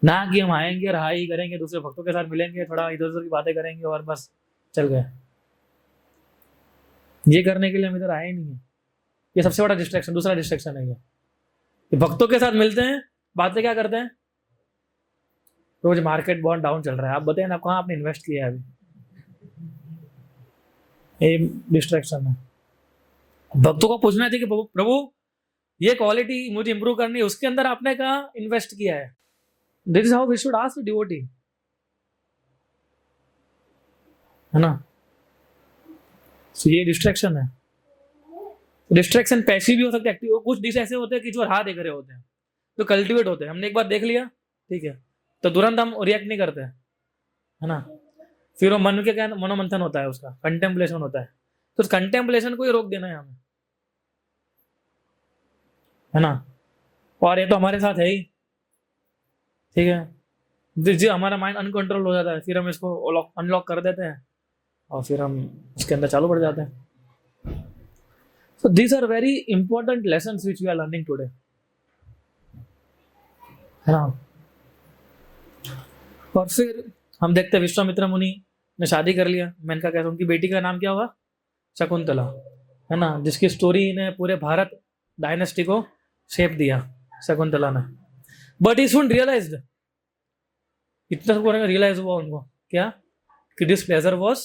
ना कि हम आएंगे, रहाई करेंगे, दूसरे भक्तों के साथ मिलेंगे, थोड़ा इधर उधर की बातें करेंगे और बस चल गए। ये करने के लिए हम इधर आए नहीं है। ये सबसे बड़ा डिस्ट्रैक्शन, दूसरा डिस्ट्रैक्शन है ये भक्तों के साथ मिलते हैं, बातें क्या करते हैं, रोज मार्केट बहुत डाउन चल रहा है, आप बताइए ना कहाँ आपने इन्वेस्ट किया है अभी? ये डिस्ट्रैक्शन है। भक्तों को पूछना चाहिए कि प्रभु ये क्वालिटी मुझे इंप्रूव करनी है, उसके अंदर आपने कहाँ इन्वेस्ट किया है? This is how we should ask devotee, है ना? तो ये डिस्ट्रैक्शन है। डिस्ट्रैक्शन पैसिव भी हो सकता है, एक्टिव। कुछ डिश ऐसे होते हैं कि जो राह देख रहे होते हैं, तो कल्टिवेट होते हैं। हमने एक बार देख लिया, ठीक है, तो तुरंत हम रिएक्ट नहीं करते, है ना। फिर वो मन के क्या मनोमंथन होता है, उसका कंटेम्पलेशन होता है। तो कंटेम्पलेशन को ही रोक देना है हमें, है ना। और ये तो हमारे साथ है ही, ठीक है। जो हमारा माइंड अनकंट्रोल हो जाता है, फिर हम इसको अनलॉक कर देते हैं और फिर हम उसके अंदर चालू पड़ जाते हैं। So these are very important lessons which we are learning today, है ना। और फिर हम देखते हैं विश्वामित्र मुनि ने शादी कर लिया। मेनका कैसे, उनकी बेटी का नाम क्या हुआ? शकुंतला, है ना, जिसकी स्टोरी ने पूरे भारत डायनेस्टी को शेप दिया, शकुंतला ने। बट ही सुन रियलाइज्ड, इतना सबको रियलाइज हुआ उनको क्या, कि this pleasure was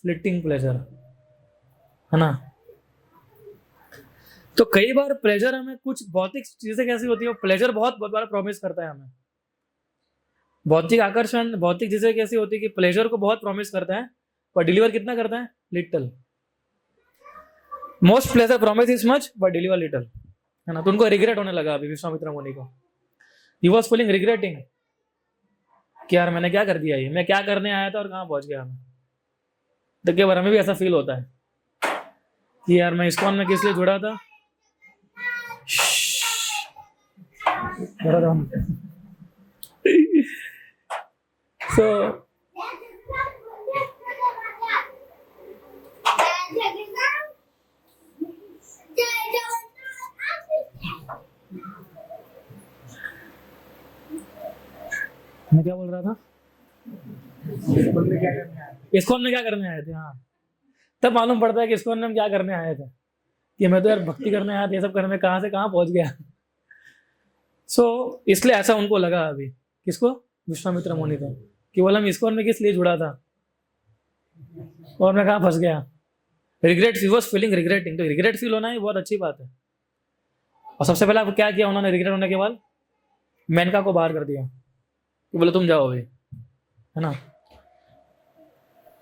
flitting pleasure, है ना। तो कई बार प्लेजर हमें, कुछ भौतिक चीजें कैसी होती है, प्लेजर बहुत बड़ा प्रॉमिस करता है हमें। भौतिक आकर्षण, भौतिक चीजें कैसी होती है कि प्लेजर को बहुत प्रॉमिस करता है, पर डिलीवर कितना करता है? Little. Most pleasure promise is much but deliver little, है ना। तो उनको रिग्रेट होने लगा अभी विश्वामित्र मुनि को। ही वॉज फीलिंग रिग्रेटिंग कि यार मैंने क्या कर दिया, ये मैं क्या करने आया था और कहाँ पहुंच गया मैं। तो कई बार हमें भी ऐसा फील होता है कि यार मैं इस्कॉन में किस लिए जुड़ा था। So मैं क्या बोल रहा था? इस्कॉन में क्या करने आए थे? हाँ, तब मालूम पड़ता है कि इस्कॉन में हम क्या करने आए थे, कि मैं तो यार भक्ति करने आया था, ये सब करने में कहाँ से कहाँ पहुंच गया। इसलिए ऐसा उनको लगा अभी, किसको? विश्वामित्र मुनि को, कि बोला मैं इस्कॉन में किस लिए जुड़ा था और मैं कहाँ फंस गया। Regret, he was feeling regretting. तो रिग्रेट फील होना ही बहुत अच्छी बात है। और सबसे पहले क्या किया उन्होंने रिग्रेट होने के बाद? मेनका को बाहर कर दिया कि बोले तुम जाओ अभी, है ना।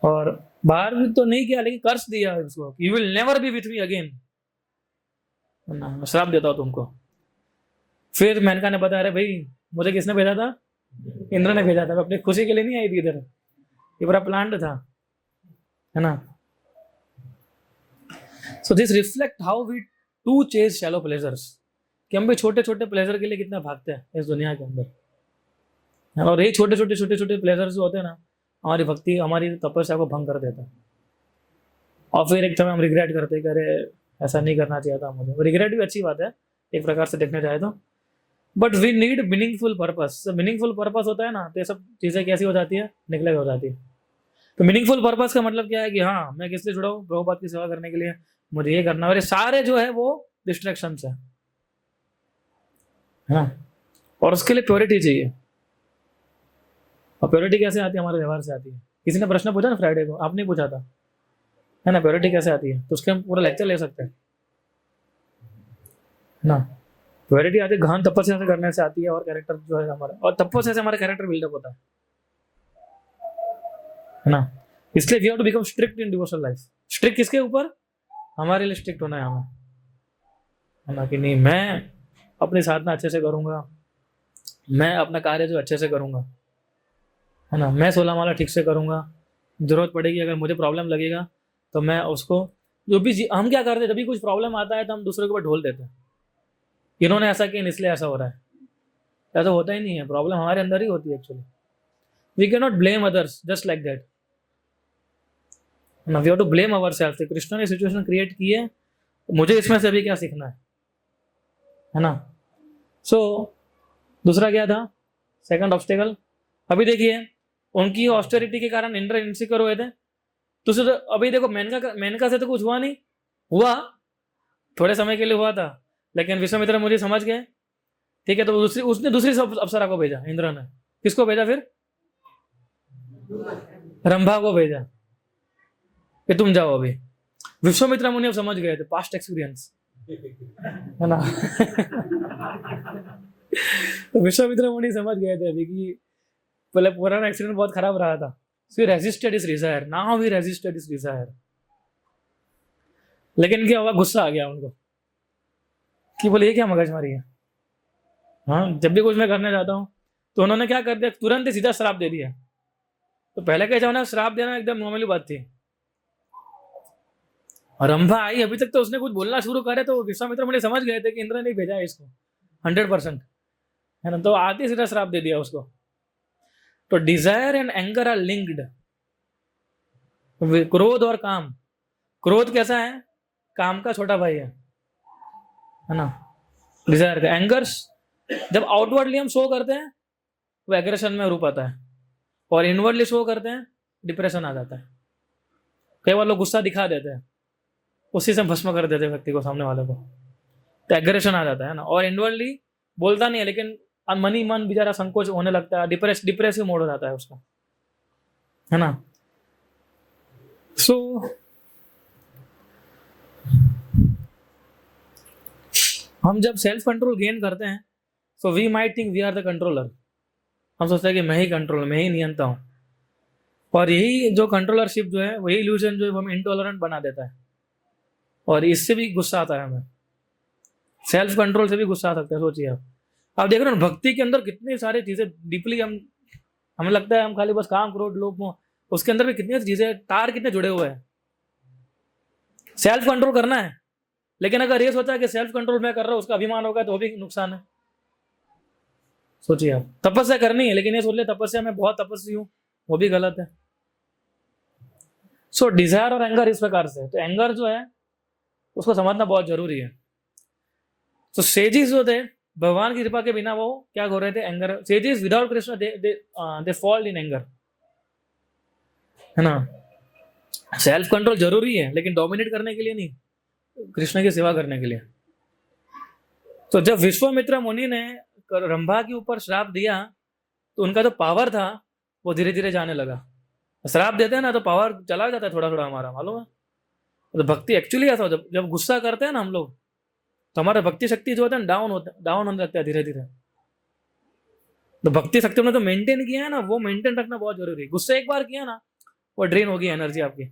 और बाहर भी तो नहीं किया, लेकिन कर्ज दिया उसको, you will never be with me again, मैं श्राप देता हूं तुमको। फिर मेनका ने बताया, अरे भाई मुझे किसने भेजा था? इंद्र ने भेजा था, मैं अपनी खुशी के लिए नहीं आई थी इधर, ये पूरा प्लान्ड था, है ना। So this reflect how we too chase shallow pleasures, कि हम भी छोटे छोटे प्लेजर के लिए कितना भागते हैं इस दुनिया के अंदर। और यही छोटे छोटे प्लेजर्स जो होते हैं ना, हमारी भक्ति, हमारी तपस्या को भंग कर देता है। और फिर एक समय हम रिग्रेट करते हैं कि अरे ऐसा नहीं करना चाहिए था मुझे। रिग्रेट भी अच्छी बात है एक प्रकार से देखने जाए तो, but we need meaningful purpose. Meaningful purpose होता है ना, तो ये सब चीज़ें कैसी हो जाती है? निगलेक्ट हो जाती है। तो मीनिंगफुल पर्पस का मतलब क्या है कि हाँ, मैं किस लिए जुड़ा हूँ? प्रभुपाद की सेवा करने के लिए, मुझे ये करना है। और ये सारे जो है वो डिस्ट्रैक्शंस है ना। और उसके लिए प्योरिटी चाहिए। और प्योरिटी कैसे आती है? हमारे व्यवहार से आती है। किसी ने प्रश्न पूछा ना फ्राइडे को, आपने पूछा था, है ना, प्योरिटी कैसे आती है, तो उसके हम पूरा लेक्चर ले सकते हैं, है ना। प्योरिटी आती है गहन तपस्या से करने से आती है, और कैरेक्टर जो है हमारा, और तपस्या से हमारा कैरेक्टर बिल्डअप होता है ना। इसलिए we have to become strict in devotional life. Strict किसके ऊपर? हमारे लिए स्ट्रिक्ट होना है हमें, है ना, कि नहीं मैं अपनी साधना अच्छे से करूंगा, मैं अपना कार्य जो अच्छे से करूंगा, है ना, मैं 16 माला ठीक से करूंगा। जरूरत पड़ेगी, अगर मुझे प्रॉब्लम लगेगा तो मैं उसको, जो भी हम क्या करते हैं, जब भी कुछ प्रॉब्लम आता है तो हम दूसरे के ऊपर ढोल देते हैं, इन्होंने ऐसा किया इसलिए ऐसा हो रहा है। ऐसा होता ही नहीं है, प्रॉब्लम हमारे अंदर ही होती है actually. We can not blame others just like that, we have to blame our self. Krishna ने सिचुएशन क्रिएट की है, मुझे इसमें से अभी क्या सीखना है ना। दूसरा क्या था? Second obstacle. अभी देखिए, उनकी ऑस्टेरिटी के कारण इंद्र इनसिक्योर हुए थे। तो अभी देखो, मेनका से तो कुछ हुआ नहीं, हुआ थोड़े समय के लिए हुआ था, लेकिन विश्वामित्र मुझे समझ गए, ठीक है। तो उसने दूसरी अप्सरा को भेजा, इंद्र ने किसको भेजा फिर? रंभा को भेजा कि तुम जाओ अभी। विश्वामित्र मुनि अब समझ गए थे, पास्ट एक्सपीरियंस, है ना। तो विश्वामित्र मुनि समझ गए थे अभी कि पहले पुराना एक्सीडेंट बहुत खराब रहा था। So he resisted his desire. Now he resisted his desire. लेकिन क्या हुआ, गुस्सा आ गया उनको कि बोले ये क्या मगजमारी है। हाँ, जब भी कुछ मैं करने जाता हूँ तो उन्होंने क्या कर दिया, तुरंत ही सीधा श्राप दे दिया। तो पहले क्या जमाना श्राप देना एकदम नॉर्मली बात थी। और रंभा आई, अभी तक तो उसने कुछ बोलना शुरू करे तो विश्वामित्र मुनि समझ गए थे कि इंद्र ने भेजा है इसको 100%, है ना। तो आते ही सीधा श्राप दे दिया उसको। तो desire and anger are linked, क्रोध और काम। क्रोध कैसा है, काम का छोटा भाई है ना, डिजायर का। एंगर्स जब आउटवर्डली हम शो करते हैं वो एग्रेशन में रूप आता है, और इनवर्डली शो करते हैं डिप्रेशन आ जाता है। कई बार लोग गुस्सा दिखा देते हैं, उसी से भस्म कर देते हैं व्यक्ति को, सामने वाले को, तो एग्रेशन आ जाता है ना। और इनवर्डली बोलता नहीं है लेकिन मन ही मन बेचारा संकोच होने लगता है, डिप्रेसिव मोड हो जाता है उसका, है ना। सो हम जब सेल्फ कंट्रोल गेन करते हैं so we might think we are the controller. हम सोचते हैं कि मैं ही कंट्रोलर, मैं ही नियंता हूं। और यही जो कंट्रोलरशिप जो है, वही इल्यूजन जो है हमें इंटॉलरेंट बना देता है, और इससे भी गुस्सा आता है हमें। सेल्फ कंट्रोल से भी गुस्सा आ सकता है, सोचिए आप देख रहे हो भक्ति के अंदर कितनी सारी चीजें डीपली हमें लगता है हम खाली बस काम क्रोध लोभ मोह, उसके अंदर भी कितनी चीजें, तार कितने जुड़े हुए हैं। सेल्फ कंट्रोल करना है, लेकिन अगर ये सोचा कि सेल्फ कंट्रोल मैं कर रहा हूं उसका अभिमान होगा तो वो भी नुकसान है। सोचिए आप, तपस्या करनी है लेकिन ये सोच ले तपस्या में बहुत तपस्वी हूं, वो भी गलत है। सो डिजायर और एंगर इस प्रकार से, तो एंगर जो है उसको समझना बहुत जरूरी है। तो सेजिस जो थे भगवान की कृपा के बिना वो क्या हो रहे थे, anger. Sages without Krishna they fall in anger, है ना। सेल्फ कंट्रोल जरूरी है लेकिन डोमिनेट करने के लिए नहीं, कृष्ण की सेवा करने के लिए। तो जब विश्वामित्र मुनि ने रंभा के ऊपर श्राप दिया तो उनका जो पावर था वो धीरे धीरे जाने लगा। श्राप देते हैं ना तो पावर चला जाता है थोड़ा थोड़ा हमारा, मालूम है। तो भक्ति एक्चुअली ऐसा हो, जब गुस्सा करते हैं ना हम लोग तो हमारा भक्ति शक्ति जो होता है डाउन होने लगता है धीरे धीरे। तो भक्ति शक्ति ने तो मेंटेन किया है ना, वो मेंटेन रखना बहुत जरूरी है। गुस्सा एक बार किया ना वो ड्रेन होगी एनर्जी आपकी,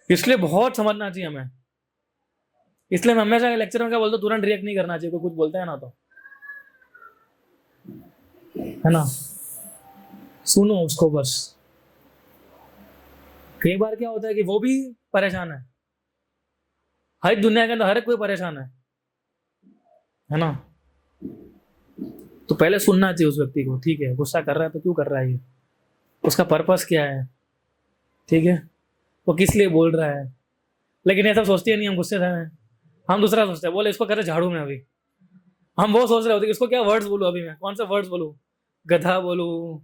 इसलिए बहुत समझना चाहिए हमें। इसलिए मैं हमेशा लेक्चर में क्या बोलता हूँ, तुरंत रिएक्ट नहीं करना चाहिए, कोई कुछ बोलता है ना तो, है ना, सुनो उसको बस। कई बार क्या होता है कि वो भी परेशान है, हर दुनिया के अंदर हर कोई परेशान है ना। तो पहले सुनना चाहिए उस व्यक्ति को, ठीक है गुस्सा कर रहा है तो क्यों कर रहा है ये, उसका पर्पस क्या है, ठीक है वो किस लिए बोल रहा है। लेकिन ऐसा सोचती है नहीं, हम गुस्से से हैं, हम दूसरा सोचते हैं, बोले इसको करे झाड़ू में अभी, हम वो सोच रहे होते कि इसको क्या वर्ड्स बोलूं अभी, मैं कौन सा वर्ड्स बोलूं, गधा बोलूं,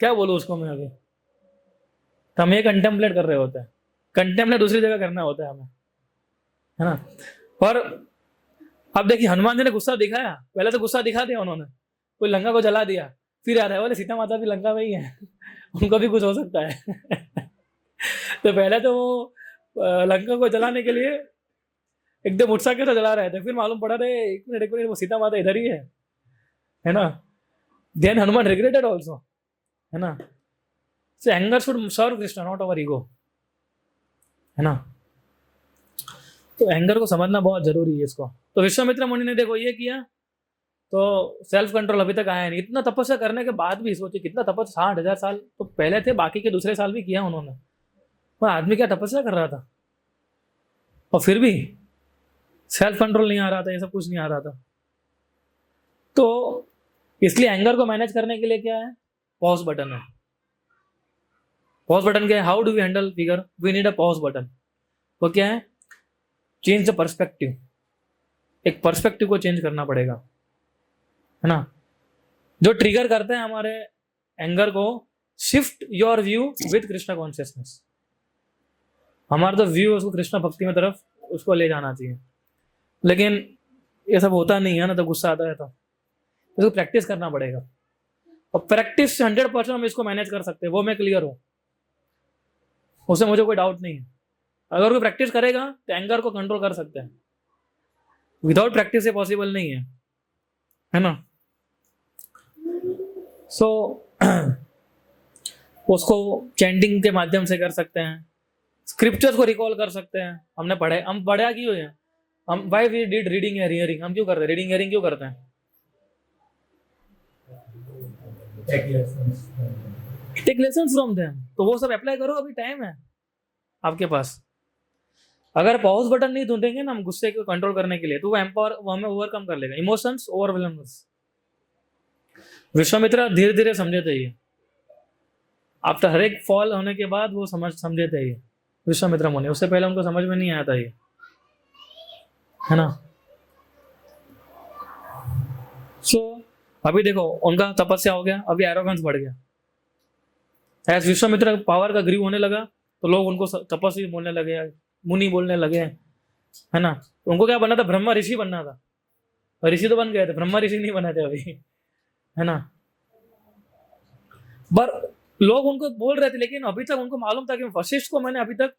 क्या बोलूं उसको मैं अभी। तो हम ये कंटेम्पलेट कर रहे होते हैं, कंटेम्पलेट दूसरी जगह करना होता है हमें, है ना। और अब देखिए हनुमान जी ने गुस्सा दिखाया, पहले तो गुस्सा दिखा दिया उन्होंने, कोई लंका को जला दिया, फिर याद है बोले सीता माता भी लंका में ही है उनको भी कुछ हो सकता है तो पहले तो वो लंका को जलाने के लिए एकदम उत्साह के साथ जला रहे थे, फिर मालूम पड़ा रे एक मिनट वो सीता माता इधर ही है ना। देन हनुमान रिग्रेटेड ऑल्सो, है ना। So anger should serve Krishna not our ego, है ना। तो एंगर को समझना बहुत जरूरी है इसको। तो विश्वामित्र मुनि ने देखो ये किया तो सेल्फ कंट्रोल अभी तक आया नहीं। इतना तपस्या करने के बाद भी सोचिए कितना तपस्या, 60,000 साल तो पहले थे, बाकी के दूसरे साल भी किया उन्होंने, वो आदमी क्या तपस्या कर रहा था, और फिर भी सेल्फ कंट्रोल नहीं आ रहा था, ये सब कुछ नहीं आ रहा था। तो इसलिए एंगर को मैनेज करने के लिए क्या है, पॉज बटन है। पॉज बटन क्या है, how do we handle figure, we need a pause button. वो क्या है, चेंज द पर्सपेक्टिव, एक पर्सपेक्टिव को चेंज करना पड़ेगा, है ना। जो ट्रिगर करते हैं हमारे एंगर को, shift your view with Krishna consciousness, हमारा जो व्यू है उसको कृष्णा भक्ति में तरफ उसको ले जाना चाहिए। लेकिन ये सब होता नहीं है ना, तो गुस्सा आता है, तो इसको प्रैक्टिस करना पड़ेगा। और प्रैक्टिस से 100% हम इसको मैनेज कर सकते हैं, वो मैं क्लियर हूं, उससे मुझे कोई डाउट नहीं है। अगर कोई प्रैक्टिस करेगा तो एंगर को कंट्रोल कर सकते हैं, विदाउट प्रैक्टिस ये पॉसिबल नहीं है ना। सो उसको चैंटिंग के माध्यम से कर सकते हैं, स्क्रिप्चर्स को रिकॉल कर सकते हैं, हमने पढ़े, हम पढ़ा क्यों है, हम वाई वी डिड रीडिंग या हियरिंग, हम क्यों करते हैं रीडिंग हियरिंग क्यों करते हैं? टेक लेसन्स फ्रॉम देम, तो वो सब अप्लाई करो, अभी टाइम है आपके पास। अगर पॉज बटन नहीं ढूंढेंगे ना हम गुस्से को कंट्रोल करने के लिए, तो वो हमें ओवरकम कर लेगा, इमोशंस ओवरवेलम्स। विश्वामित्र धीरे धीरे समझे थे ये, आफ्टर हर एक फॉल होने के बाद वो समझे थे ये विश्वामित्र मुनि, उससे पहले उनको समझ में नहीं आया था ये, है ना। सो अभी देखो उनका तपस्या हो गया, अभी एरोगेंस बढ़ गया। एज विश्वामित्र पावर का ग्रीव होने लगा तो लोग उनको तपस्वी बोलने लगे, मुनि बोलने लगे, है ना। उनको क्या बनना था, ब्रह्मा ऋषि बनना था, और ऋषि तो बन गए थे, ब्रह्मा ऋषि नहीं बने थे अभी, है ना। पर लोग उनको बोल रहे थे, लेकिन अभी तक उनको मालूम था कि वशिष्ठ को मैंने अभी तक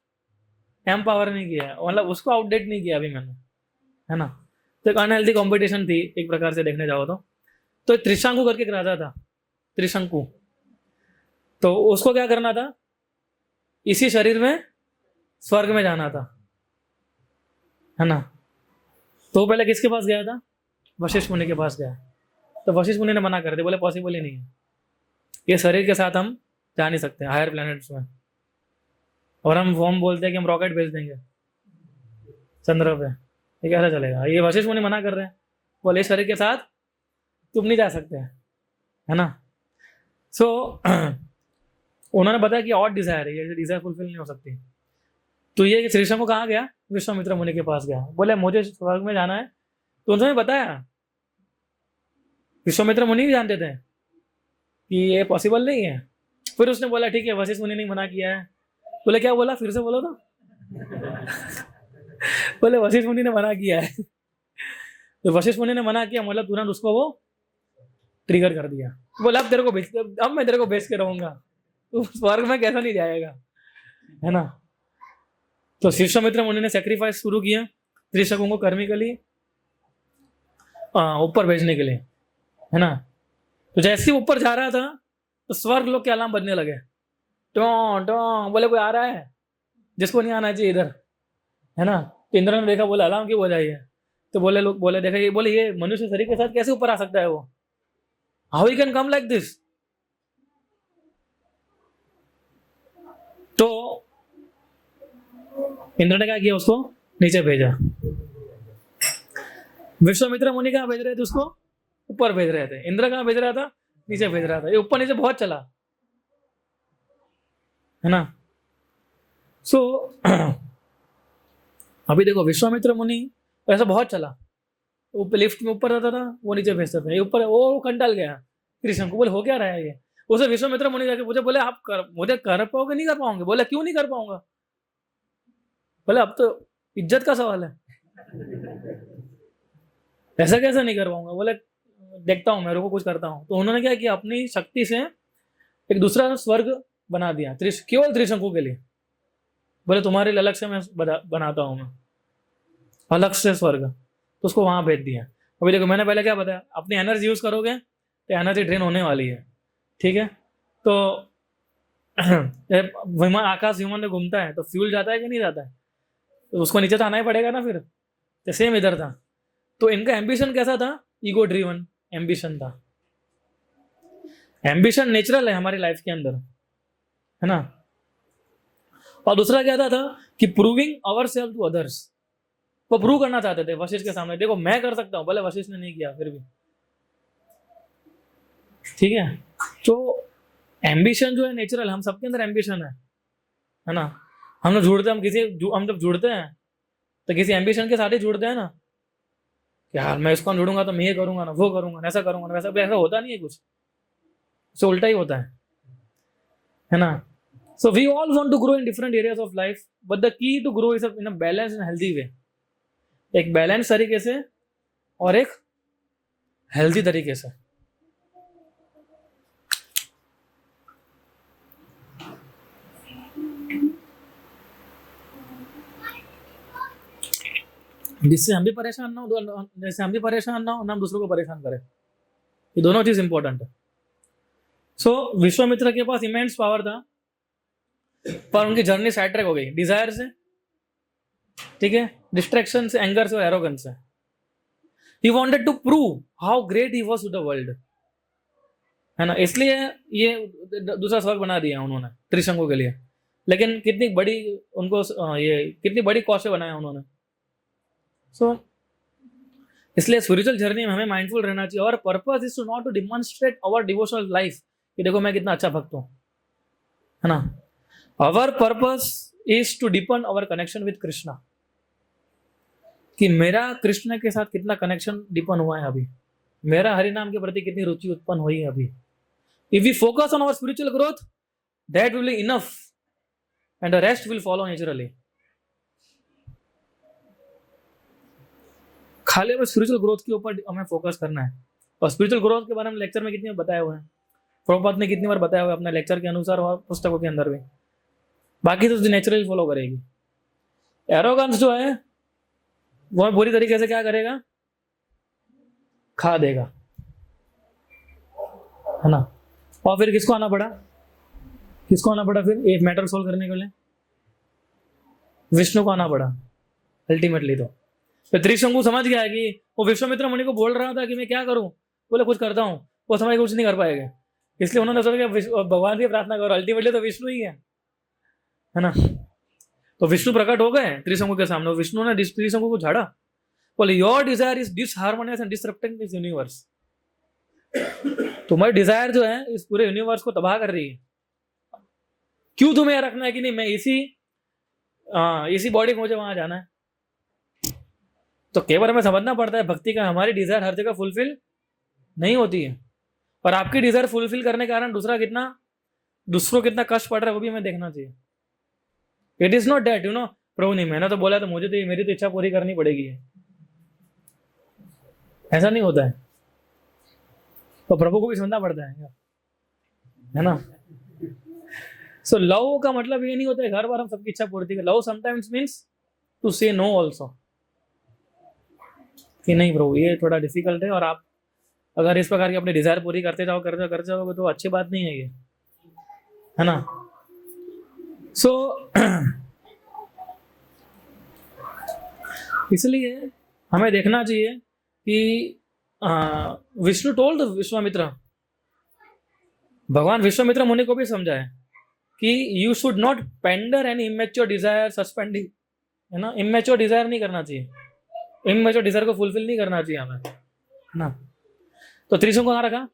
एम्पावर नहीं किया है, मतलब उसको आउटडेट नहीं किया अभी मैंने, है ना। तो एक अनहेल्दी कॉम्पिटिशन थी एक प्रकार से देखने जाओ तो त्रिशंकु करके एक राजा था, त्रिशंकु, तो उसको क्या करना था, इसी शरीर में स्वर्ग में जाना था, है ना। तो पहले किसके पास गया था, वशिष्ठ मुनि के पास गया, तो वशिष्ठ मुनि ने मना कर दिया, बोले पॉसिबल ही नहीं है, ये शरीर के साथ हम जा नहीं सकते हायर प्लैनेट्स में, और हम बोलते हैं कि हम रॉकेट भेज देंगे चंद्र पे, ये कैसा चलेगा, ये वशिष्ठ मुनि मना कर रहे हैं, बोले शरीर के साथ तुम नहीं जा सकते, है ना। सो उन्होंने बताया कि और डिजायर है, ये डिजायर फुलफिल नहीं हो सकती, तो ये त्रिशंकु कहाँ गया, विश्वामित्र मुनि के पास गया, बोले मुझे स्वर्ग में जाना है, तो उन्होंने बताया, विश्वामित्र मुनि भी जानते थे कि ये पॉसिबल नहीं है। फिर उसने बोला ठीक है, वशिष्ठ मुनि ने मना किया है, बोले क्या बोला, फिर से बोलो तो बोले वशिष्ठ मुनि ने मना किया है तो वशिष्ठ मुनि ने मना किया, मतलब तुरंत उसको वो ट्रिगर कर दिया, बोला अब तेरे को भेज, अब मैं तेरे को भेज के रहूंगा, तो स्वर्ग में कैसा नहीं जाएगा, है ना। तो विश्वामित्र मुनि ने सेक्रीफाइस शुरू किया त्रिशंकु को कर्मिकली ऊपर भेजने के लिए, है ना। तो जैसे ही ऊपर जा रहा था तो स्वर्ग लोग के अलार्म बजने लगे, टों टों, बोले कोई आ रहा है जिसको नहीं आना चाहिए इधर, है ना। तो इंद्र ने देखा, बोले अलार्म क्यों बजा है, तो बोले लोग बोले देखा ये, बोले ये मनुष्य शरीर के साथ कैसे ऊपर आ सकता है वो, how he can come like this. तो इंद्र ने क्या किया, उसको नीचे भेजा। विश्वामित्र मुनि कहाँ भेज रहे थे उसको, ऊपर भेज रहे थे, इंद्र कहाँ भेज रहा था, नीचे भेज रहा था, ये ऊपर नीचे बहुत चला, है ना। सो अभी देखो विश्वामित्र मुनि ऐसा बहुत चला, वो लिफ्ट में ऊपर रहता था, वो नीचे भेजता था, ये ऊपर वो कंटाल गया कृष्ण को, बोले हो क्या रहा है ये, उसे विश्वामित्र मुनि जाके पूछे, बोले आप मुझे कर पाओगे, नहीं कर पाओगे, बोले क्यों नहीं कर पाऊंगा, बोले अब तो इज्जत का सवाल है, ऐसा कैसे नहीं कर पाऊंगा, बोले देखता हूँ मैं, रुको कुछ करता हूँ। तो उन्होंने क्या किया, अपनी शक्ति से एक दूसरा स्वर्ग बना दिया केवल त्रिशंकु के लिए, बोले तुम्हारे लिए अलग से मैं बनाता हूँ मैं अलग से स्वर्ग, तो उसको वहां भेज दिया। अभी देखो मैंने पहले क्या बताया, अपनी एनर्जी यूज करोगे तो एनर्जी ड्रेन होने वाली है, ठीक है। तो विमान, आकाश विमान में घूमता है तो फ्यूल जाता है कि नहीं जाता है, तो उसको नीचे तो आना ही पड़ेगा ना, फिर तो सेम इधर था। तो इनका एम्बिशन कैसा था, ईगो ड्रिवन एम्बिशन था। एम्बिशन नेचुरल है हमारी लाइफ के अंदर, है ना। और दूसरा क्या था कि proving our self to others, वो प्रूव करना चाहते थे वशिष्ठ के सामने, देखो मैं कर सकता हूं, भले वशिष्ठ ने नहीं किया फिर भी, ठीक है। तो एम्बिशन जो है नेचुरल, हम सबके अंदर एम्बिशन है ना। हम लोग जुड़ते, हम जब जुड़ते हैं तो किसी एम्बिशन के साथ ही जुड़ते हैं ना, यार मैं इसको जुड़ूंगा तो मैं ये करूंगा ना, वो करूंगा ना, ऐसा करूंगा ना, वैसा ऐसा होता नहीं है कुछ, उससे उल्टा ही होता है ना। So we all want to grow in different areas of life, but the key to grow is in a balance and healthy way, एक बैलेंस तरीके से और एक हेल्दी तरीके से। जिससे हम भी परेशान ना हो, जैसे हम भी परेशान ना हो ना हम दूसरों को परेशान करें, ये दोनों चीज इंपॉर्टेंट है। सो विश्वामित्र के पास इमेंस पावर था, पर उनकी जर्नी साइड ट्रैक हो गई डिजायर से, ठीक है, डिस्ट्रैक्शन से, एंगर से और एरोगेंस से। He wanted to prove how great he was to the world, है ना, इसलिए ये दूसरा स्वर्ग बना दिया उन्होंने त्रिशंकु के लिए। लेकिन कितनी बड़ी उनको ये कितनी बड़ी कॉस्ट से बनाया उन्होंने। सो इसलिए स्पिरिचुअल जर्नी में हमें माइंडफुल रहना चाहिए। और purpose is to not to demonstrate our devotional life कि देखो मैं कितना अच्छा भक्त हूं, है ना। Our purpose is to deepen our connection with Krishna, कि मेरा कृष्ण के साथ कितना कनेक्शन डीपन हुआ है अभी, मेरा हरिनाम के प्रति कितनी रुचि उत्पन्न हुई है अभी। If we focus on our spiritual growth, that will be enough and the rest will follow naturally. खाली हमें स्पिरिचुअल ग्रोथ के ऊपर हमें फोकस करना है। और स्पिरिचुअल ग्रोथ के बारे में लेक्चर में कितनी बार बताया हुआ है, प्रभुपाद ने कितनी बार बताया हुआ है अपने लेक्चर के अनुसार और पुस्तकों के अंदर भी। बाकी तो नेचुरली फॉलो करेगी। एरोगेंस जो है वो बुरी तरीके से क्या करेगा, खा देगा, है ना। और फिर किसको आना पड़ा, किसको आना पड़ा फिर एक मैटर सोल्व करने के लिए, विष्णु को आना पड़ा अल्टीमेटली। तो त्रिशंकु समझ गया कि वो विश्वामित्र मुनि को बोल रहा था कि मैं क्या करूं, बोले कुछ करता हूं, वो समझ कुछ नहीं कर पाएगा, इसलिए उन्होंने सोचा भगवान की प्रार्थना करो, अल्टीमेटली तो विष्णु ही है ना। तो विष्णु प्रकट हो गए त्रिशंकु के सामने। विष्णु ने त्रिशंकु को झाड़ा, बोले your desire is disharmonious and disrupting this universe. तुम्हारी डिजायर जो है इस पूरे यूनिवर्स को तबाह कर रही है। क्यों तुम्हें यह रखना है कि नहीं मैं इसी बॉडी को मुझे वहां जाना है। तो केवल हमें समझना पड़ता है भक्ति का हमारी डिजायर हर जगह फुलफिल नहीं होती है, और आपकी डिजायर फुलफिल करने के कारण दूसरों कितना कष्ट पड़ रहा है वो भी हमें देखना चाहिए। इट इज नॉट डेट प्रभु नहीं मैंने तो बोला तो मुझे तो मेरी तो इच्छा पूरी करनी पड़ेगी, ऐसा नहीं होता है। तो प्रभु को भी समझना पड़ता है ना। सो लव का मतलब ये नहीं होता है हर बार हम सबकी इच्छा पूर्ति करें। लव समटाइम्स मीन्स टू से नो ऑल्सो, कि नहीं प्रभु ये थोड़ा डिफिकल्ट है, और आप अगर इस प्रकार की अपनी डिजायर पूरी करते जाओगे तो अच्छी बात नहीं है ये, है ना। सो इसलिए हमें देखना चाहिए कि विष्णु टोल्ड विश्वामित्र, भगवान विश्वामित्र मुनि को भी समझाए कि you should not ponder any immature desire suspending, है ना। इमेच्योर डिजायर नहीं करना चाहिए, इमेच्योर डिजायर को फुलफिल नहीं करना चाहिए हमें, है ना। तो त्रिशंकु कहाँ रखा,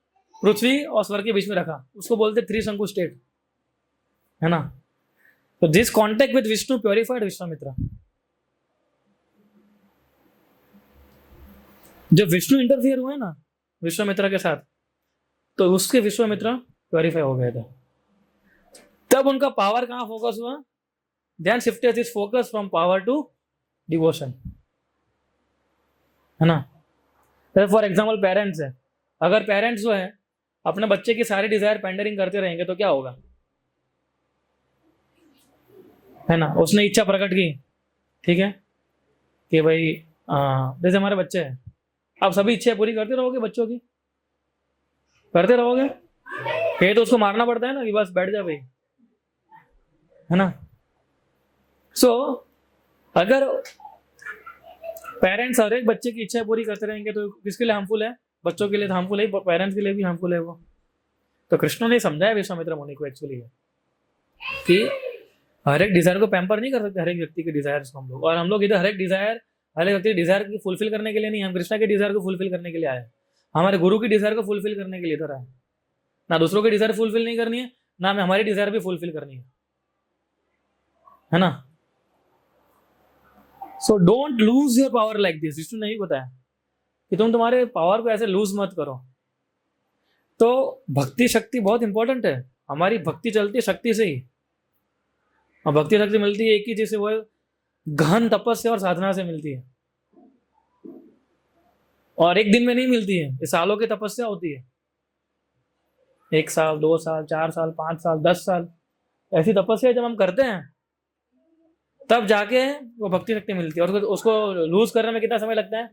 पृथ्वी और स्वर्ग के बीच में रखा, उसको बोलते त्रिशंकु स्टेट, है ना। तो this contact with Vishnu purified Vishwamitra. जब विष्णु इंटरफियर हुए ना विश्वामित्र के साथ, तो उसके विश्वामित्र प्योरीफाई हो गए थे। तब उनका पावर कहां फोकस हुआ, ध्यान shifted this focus from power to devotion, है ना। फॉर एग्जाम्पल पेरेंट्स है, अगर पेरेंट्स जो है अपने बच्चे की सारी डिजायर पेंडरिंग करते रहेंगे तो क्या होगा, है ना। उसने इच्छा प्रकट की, ठीक है, कि भाई जैसे हमारे बच्चे हैं, आप सभी इच्छा पूरी करते रहोगे बच्चों की, करते रहोगे, कहीं तो उसको मारना पड़ता है ना कि बस बैठ जा भाई, है ना। सो अगर पेरेंट्स हर एक बच्चे की इच्छा पूरी करते रहेंगे तो किसके लिए हार्मफुल है, बच्चों के लिए हार्मफुल है, पेरेंट्स के लिए भी हार्मफुल है वो। तो कृष्ण ने समझाया विश्वामित्र मुनि को एक्चुअली कि हर एक डिजायर को पैम्पर नहीं कर सकते, हर एक व्यक्ति के डिजायर्स को हम लोग, और हम लोग इधर हर एक व्यक्ति डिजायर की फुलफिल करने के लिए नहीं, हम कृष्णा के डिजायर को फुलफिल करने के लिए आए, हमारे गुरु की डिजायर को फुलफिल करने के लिए इधर आए। ना दूसरों की डिजायर फुलफिल नहीं करनी है, ना हमें हमारी डिजायर भी फुलफिल करनी है ना। So don't lose your power like this. Vishnu ने भी बताया कि तुम तुम्हारे पावर को ऐसे लूज मत करो। तो भक्ति शक्ति बहुत इंपॉर्टेंट है, हमारी भक्ति चलती है शक्ति से ही, और भक्ति शक्ति मिलती है एक ही चीज से, वो गहन तपस्या और साधना से मिलती है, और एक दिन में नहीं मिलती है, ये सालों की तपस्या होती है, 1 साल 2 साल 4 साल 5 साल 10 साल ऐसी तपस्या जब हम करते हैं तब जाके वो भक्ति शक्ति मिलती है। और उसको लूज करने में कितना समय लगता है,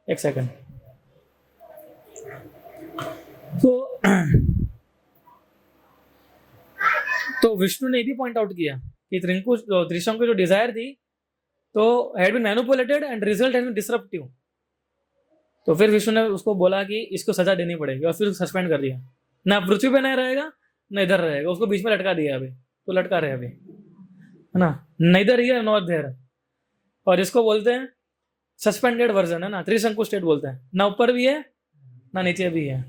1 सेकंड। तो तो विष्णु ने ये भी पॉइंट आउट किया कि त्रिशंकु जो डिजायर थी तो had been manipulated and result had been disruptive. तो फिर विष्णु ने उसको बोला कि इसको सजा देनी पड़ेगी और फिर सस्पेंड कर दिया, ना पृथ्वी पे नहीं रहेगा ना इधर रहेगा, उसको बीच में लटका दिया अभी, तो लटका रहे अभी, है ना, नेदर हियर नॉट देयर। और इसको बोलते हैं सस्पेंडेड वर्जन, है ना, त्रिशंकु स्टेट बोलते हैं, ना ऊपर भी है ना नीचे भी है।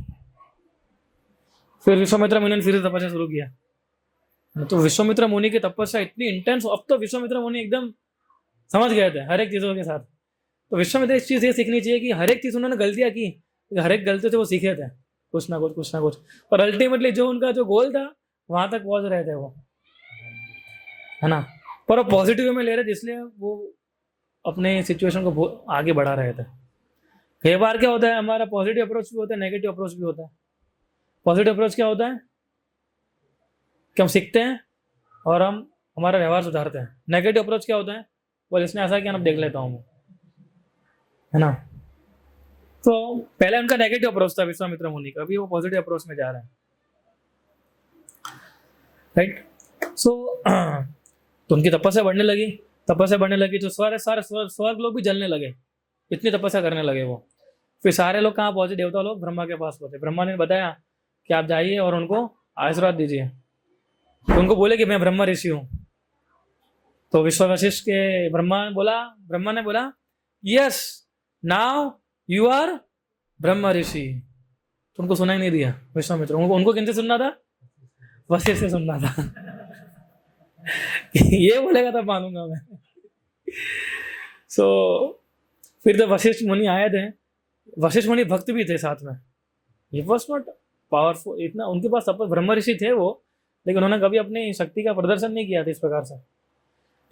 फिर विश्वामित्र मुनि ने फिर तपस्या शुरू किया। तो विश्वामित्र मुनि की तपस्या इतनी इंटेंस, अब तो विश्वामित्र मुनि एकदम समझ गए थे हर एक चीजों के साथ। तो विश्वामित्र इस चीज ये सीखनी चाहिए कि हर एक चीज उन्होंने गलतियां की, हर एक गलती से वो सीखे थे कुछ ना कुछ कुछ ना कुछ, और अल्टीमेटली जो उनका जो गोल था वहां तक पहुंच रहे थे वो, है ना। पर वो पॉजिटिव वे में ले रहे थे, इसलिए वो अपने सिचुएशन को आगे बढ़ा रहे थे। कई बार क्या होता है, हमारा पॉजिटिव अप्रोच भी होता है, नेगेटिव अप्रोच भी होता है। पॉजिटिव अप्रोच क्या होता है कि हम सीखते हैं और हम हमारा व्यवहार सुधारते हैं। नेगेटिव अप्रोच क्या होता है, बोल इसने ऐसा किया, अब देख लेता हूँ, है ना। तो पहले उनका नेगेटिव अप्रोच था विश्वामित्र मुनि का, अभी वो पॉजिटिव अप्रोच में जा रहे हैं, राइट। सो तो उनकी तपस्या बढ़ने लगी तो सारे स्वर्ग लोग भी जलने लगे, इतनी तपस्या करने लगे वो। फिर सारे लोग कहाँ पहुंचे, देवता लोग ब्रह्मा के पास पहुंचे। ब्रह्मा ने बताया कि आप जाइए और उनको आशीर्वाद दीजिए। तो उनको बोले कि मैं ब्रह्मा ऋषि हूँ। तो विश्व वशिष्ठ के ब्रह्मा ने बोला yes now you are Brahma rishi. तो उनको सुनाई नहीं दिया विश्वामित्र, उनको किनसे सुनना था, वशिष्ठ से सुनना था। ये बोलेगा तब मानूंगा मैं। सो फिर जब वशिष्ठ मुनि आए थे, वशिष्ठ मुनि भक्त भी थे साथ में, ये वॉज नॉट पावरफुल इतना, उनके पास सब ब्रह्म ऋषि थे वो, लेकिन उन्होंने कभी अपनी शक्ति का प्रदर्शन नहीं किया था इस प्रकार से।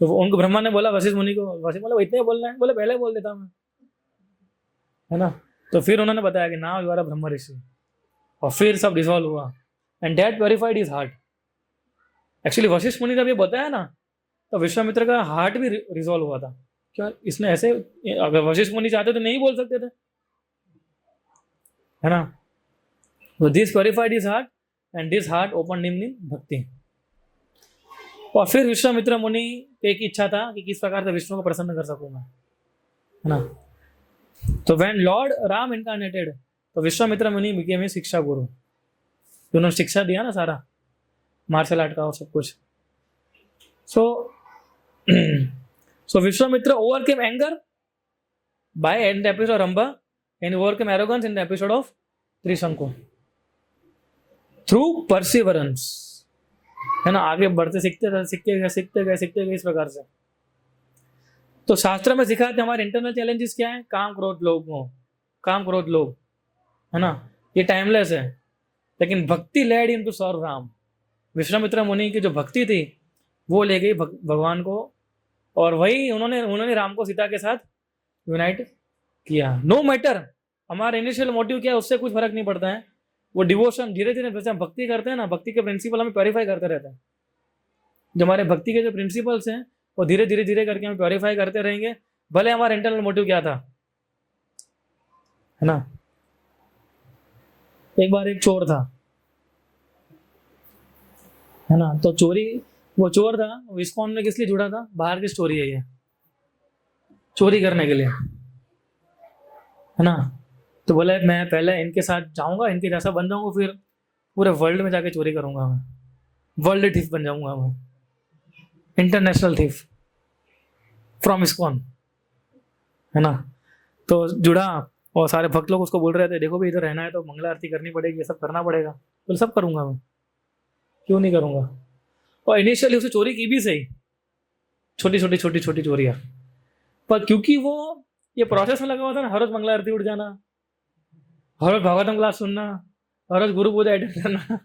तो उनको ब्रह्मा ने बोला वशिष्ठ मुनि को, वशिष्ठ बोला इतने बोलना है, बोले पहले बोल देता मैं, है ना। तो फिर उन्होंने बताया कि नाउ यू आर अ ब्रह्म ऋषि, और फिर सब डिसॉल्व हुआ and that purified his heart. Actually Vashishtha मुनि जब ये बताया ना, तो विश्वामित्र का हार्ट भी रिजॉल्व हुआ था। क्या इसने ऐसे, अगर वशिष्ठ मुनि चाहते तो नहीं बोल सकते थे, है ना। तो this purified his heart and this heart open him in भक्ति। और फिर विश्वामित्र मुनि की एक इच्छा था कि किस प्रकार से विष्णु को प्रसन्न कर सकूं मैं, है ना। तो व्हेन लॉर्ड राम इनकारनेटेड, तो विश्वामित्र मुनि बिकेम ए शिक्षा गुरु। उन्होंने शिक्षा दिया ना सारा मार्शल आर्ट का और सब कुछ। So Vishwamitra overcame anger by in the episode of Rambha and overcame arrogance in the episode of Trishanku through perseverance, है ना। आगे बढ़ते सीखते गए इस प्रकार से। तो शास्त्र में सिखाते हमारे इंटरनल चैलेंजेस क्या है, काम क्रोध लोग, है ना, ये टाइमलेस है। लेकिन bhakti led into serve Ram. Vishwamitra मुनि की जो भक्ति थी वो ले गई भगवान को, और वही उन्होंने राम को सीता के साथ यूनाइट किया। नो मैटर हमारा इनिशियल मोटिव क्या है, उससे कुछ फर्क नहीं पड़ता है। वो डिवोशन धीरे धीरे जैसे हम भक्ति करते हैं ना, भक्ति के प्रिंसिपल हमें प्योरीफाई करते रहते हैं। जो हमारे भक्ति के जो प्रिंसिपल्स हैं वो धीरे धीरे करके हम प्योरीफाई करते रहेंगे, भले हमारा इंटरनल मोटिव क्या था, है ना। एक बार एक चोर था, है ना। तो वो चोर था, वो इस्कॉन में किस लिए जुड़ा था, बाहर की स्टोरी है ये, चोरी करने के लिए, है ना। तो बोले मैं पहले इनके साथ जाऊंगा, इनके जैसा बन जाऊंगा, फिर पूरे वर्ल्ड में जाके चोरी करूंगा मैं, वर्ल्ड थीफ बन जाऊंगा मैं, इंटरनेशनल थीफ फ्रॉम इस्कॉन, है ना। तो जुड़ा और सारे भक्त लोग उसको बोल रहे थे देखो भाई इधर रहना है तो मंगला आरती करनी पड़ेगी, ये सब करना पड़ेगा। तो सब करूंगा मैं, क्यों नहीं करूंगा। और इनिशियली उसे चोरी की भी सही, छोटी चोरियां, पर क्योंकि वो ये प्रोसेस में लगा हुआ था ना, हर रोज मंगला आरती उठ जाना, हर रोज भागवतम क्लास सुनना, हर रोज गुरु पूजा अटेंड करना,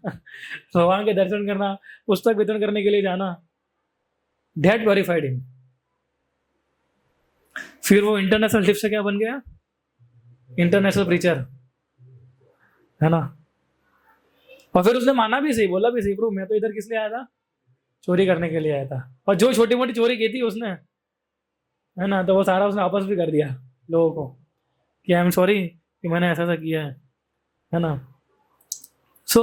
भगवान के दर्शन करना, पुस्तक वितरण करने के लिए जाना, दैट वेरीफाइड हिम। फिर वो इंटरनेशनल टिप से क्या बन गया, इंटरनेशनल प्रीचर, है ना। और फिर उसने माना भी सही, बोला भी सही, प्रभु मैं तो इधर किस लिए आया था, चोरी करने के लिए आया था। और जो छोटी मोटी चोरी की थी उसने, है ना, तो वो सारा उसने वापस भी कर दिया लोगों को कि आई एम सॉरी कि मैंने ऐसा किया है ना। सो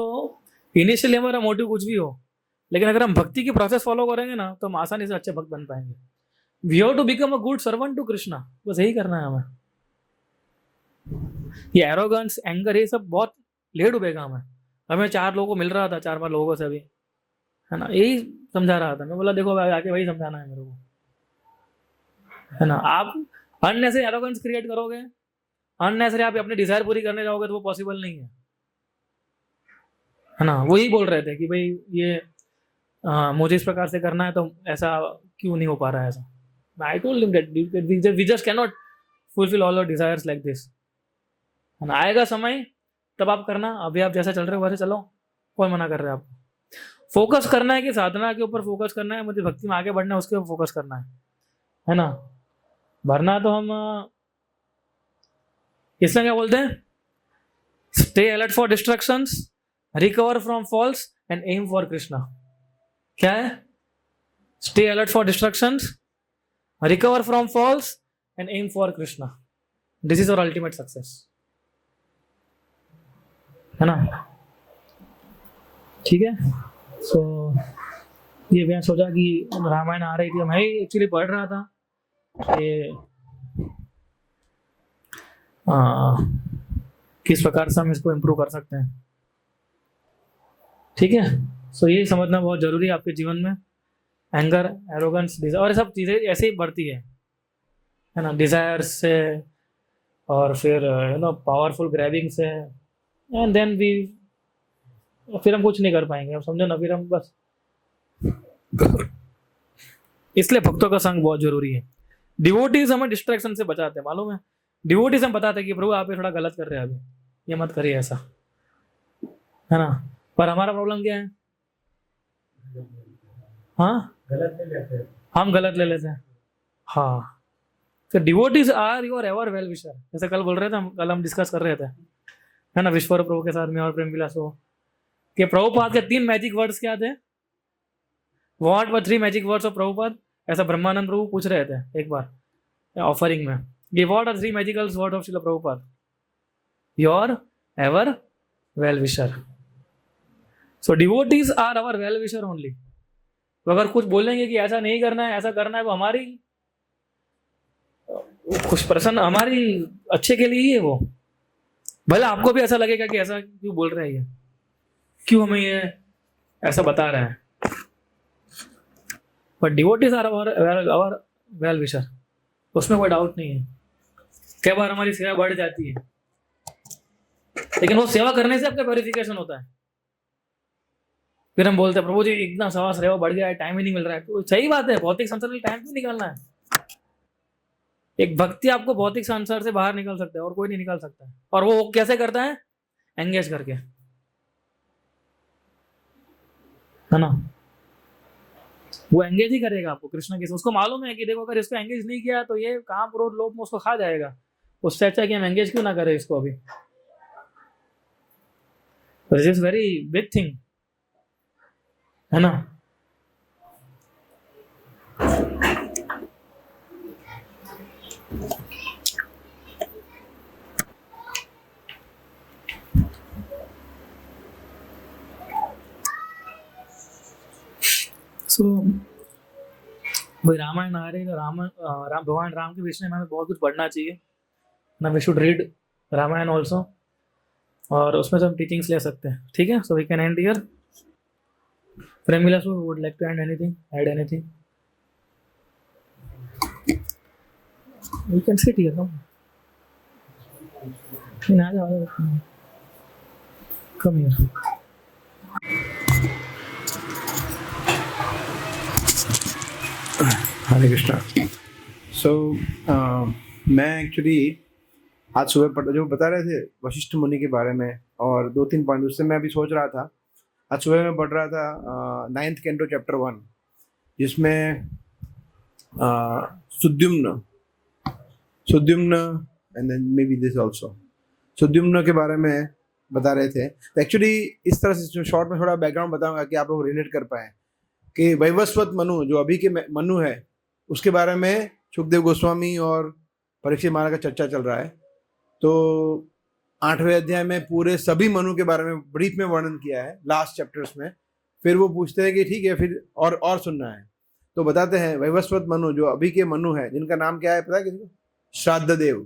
इनिशियली हमारा मोटिव कुछ भी हो, लेकिन अगर हम भक्ति की प्रोसेस फॉलो करेंगे ना तो हम आसानी से अच्छे भक्त बन पाएंगे। We have to become a good servant to Krishna, बस यही करना है हमें। ये एरोगेंस, एंगर, ये सब बहुत लेट डूबेगा हमें। हमें 4 लोगों को मिल रहा था, 4-5 लोगों से अभी, है ना, यही समझा रहा था। मैं बोला देखो भाई, आके वही समझाना है मेरे को, है ना। आप अननेसेसरी एरोगेंस क्रिएट करोगे, अननेसेसरी आप अपनी डिजायर पूरी करने जाओगे तो वो पॉसिबल नहीं है ना। वही बोल रहे थे कि भाई ये मुझे इस प्रकार से करना है, तो ऐसा क्यों नहीं हो पा रहा है ऐसा। I told him that we just can not fulfil all our desires like this, है ना। आएगा समय तब आप करना, अभी आप जैसा चल रहे हो वैसे चलो, कौन मना कर रहा है आपको। फोकस करना है कि साधना के ऊपर फोकस करना है, मुझे भक्ति में आगे बढ़ना है उसके ऊपर फोकस करना है ना। वरना तो हम इसमें क्या बोलते हैं, stay alert for distractions, recover from falls and aim for Krishna. क्या है? Stay alert for distractions, recover from falls and aim for Krishna. This is our ultimate success, है ना। ठीक है। सो ये मैं सोचा कि रामायण आ रही थी, मैं ही एक्चुअली पढ़ रहा था कि किस प्रकार से हम इसको इम्प्रूव कर सकते हैं। ठीक है। सो ये समझना बहुत जरूरी है आपके जीवन में। एंगर, एरोगेंस, डिजायर, और सब चीज़ें ऐसे ही बढ़ती है ना, डिजायर से, और फिर पावरफुल ग्रैबिंग से, एंड देन वी, फिर हम कुछ नहीं कर पाएंगे। अब समझो ना, फिर हम बस, इसलिए भक्तों का संग बहुत जरूरी है। डिवोटीज हमें डिस्ट्रैक्शन से बचाते हैं, मालूम है। डिवोटीज हम बताते हैं कि प्रभु आप ये थोड़ा गलत कर रहे हैं, अभी ये मत करिए ऐसा, है ना। पर हमारा प्रॉब्लम क्या है, हाँ, गलत ले लेते हैं। हम गलत ले लेते हैं। हाँ, तो devotees are your ever well wisher, जैसे कल बोल रहे थे हम, कल हम डिस्कस कर रहे थे, है ना, विश्वर प्रभु के साथ में और प्रेम विलास हो, कि प्रभुपाद के 3 मैजिक वर्ड्स क्या थे। What were 3 magic words of Prabhupada, ऐसा ब्रह्मानंद प्रभु पूछ रहे थे एक बार ऑफरिंग में, ये what are 3 magical word of Srila Prabhupada. Your ever well wisher. So devotees are our well wisher only. तो अगर कुछ बोलेंगे कि ऐसा नहीं करना है, ऐसा करना है, तो हमारी कुछ प्रसन्न, हमारी अच्छे के लिए ही है वो। भले आपको भी ऐसा लगेगा कि ऐसा क्यों बोल रहे हैं, ये क्यों हमें ये ऐसा बता रहे हैं, but devotees are our well wisher, उसमें कोई डाउट नहीं है। कई बार हमारी सेवा बढ़ जाती है, लेकिन वो सेवा करने से आपका प्योरिफिकेशन होता है। फिर हम बोलते हैं प्रभु जी इतना सेवा बढ़ गया है, टाइम ही नहीं मिल रहा है। तो सही बात है, भौतिक संसार में टाइम क्यों निकालना है। एक भक्ति आपको भौतिक संसार से बाहर निकल सकता है, और कोई नहीं निकाल सकता है। और वो कैसे करता है, एंगेज करके, है ना। वो एंगेज ही करेगा आपको कृष्ण के, उसको मालूम है कि देखो अगर इसको एंगेज नहीं किया तो ये काम, क्रोध, लोभ में उसको खा जाएगा। उससे अच्छा कि हम एंगेज क्यों ना करें इसको अभी। This is very big thing, है ना। सो वही रामायण आ रही है, राम भगवान राम के विषय में हमें बहुत कुछ पढ़ना चाहिए ना। We should read Ramayana also, और उसमें से हम टीचिंग्स ले सकते हैं। ठीक है। So we can end here. Prem Vilas would like to end anything, add anything? We can sit here, no, ना जाओ, कम हियर। हरे कृष्णा। सो मैं एक्चुअली आज सुबह जो बता रहे थे वशिष्ठ मुनि के बारे में, और 2-3 पॉइंट उससे मैं अभी सोच रहा था। आज सुबह मैं पढ़ रहा था 9th कैंटो चैप्टर 1, जिसमें Sudyumna and then maybe this also, Sudyumna के बारे में बता रहे थे। तो एक्चुअली इस तरह से शॉर्ट में थोड़ा बैकग्राउंड बताऊंगा कि आप लोग रिलेट कर पाए कि वैवस्वत मनु, जो अभी के मनु है, उसके बारे में सुखदेव गोस्वामी और परीक्षित महाराज का चर्चा चल रहा है। तो 8वें अध्याय में पूरे सभी मनु के बारे में ब्रीफ में वर्णन किया है लास्ट चैप्टर्स में, फिर वो पूछते हैं कि ठीक है फिर और सुनना है, तो बताते हैं वैवस्वत मनु, जो अभी के मनु है, जिनका नाम क्या है पता है किसी को? श्राद्ध देव।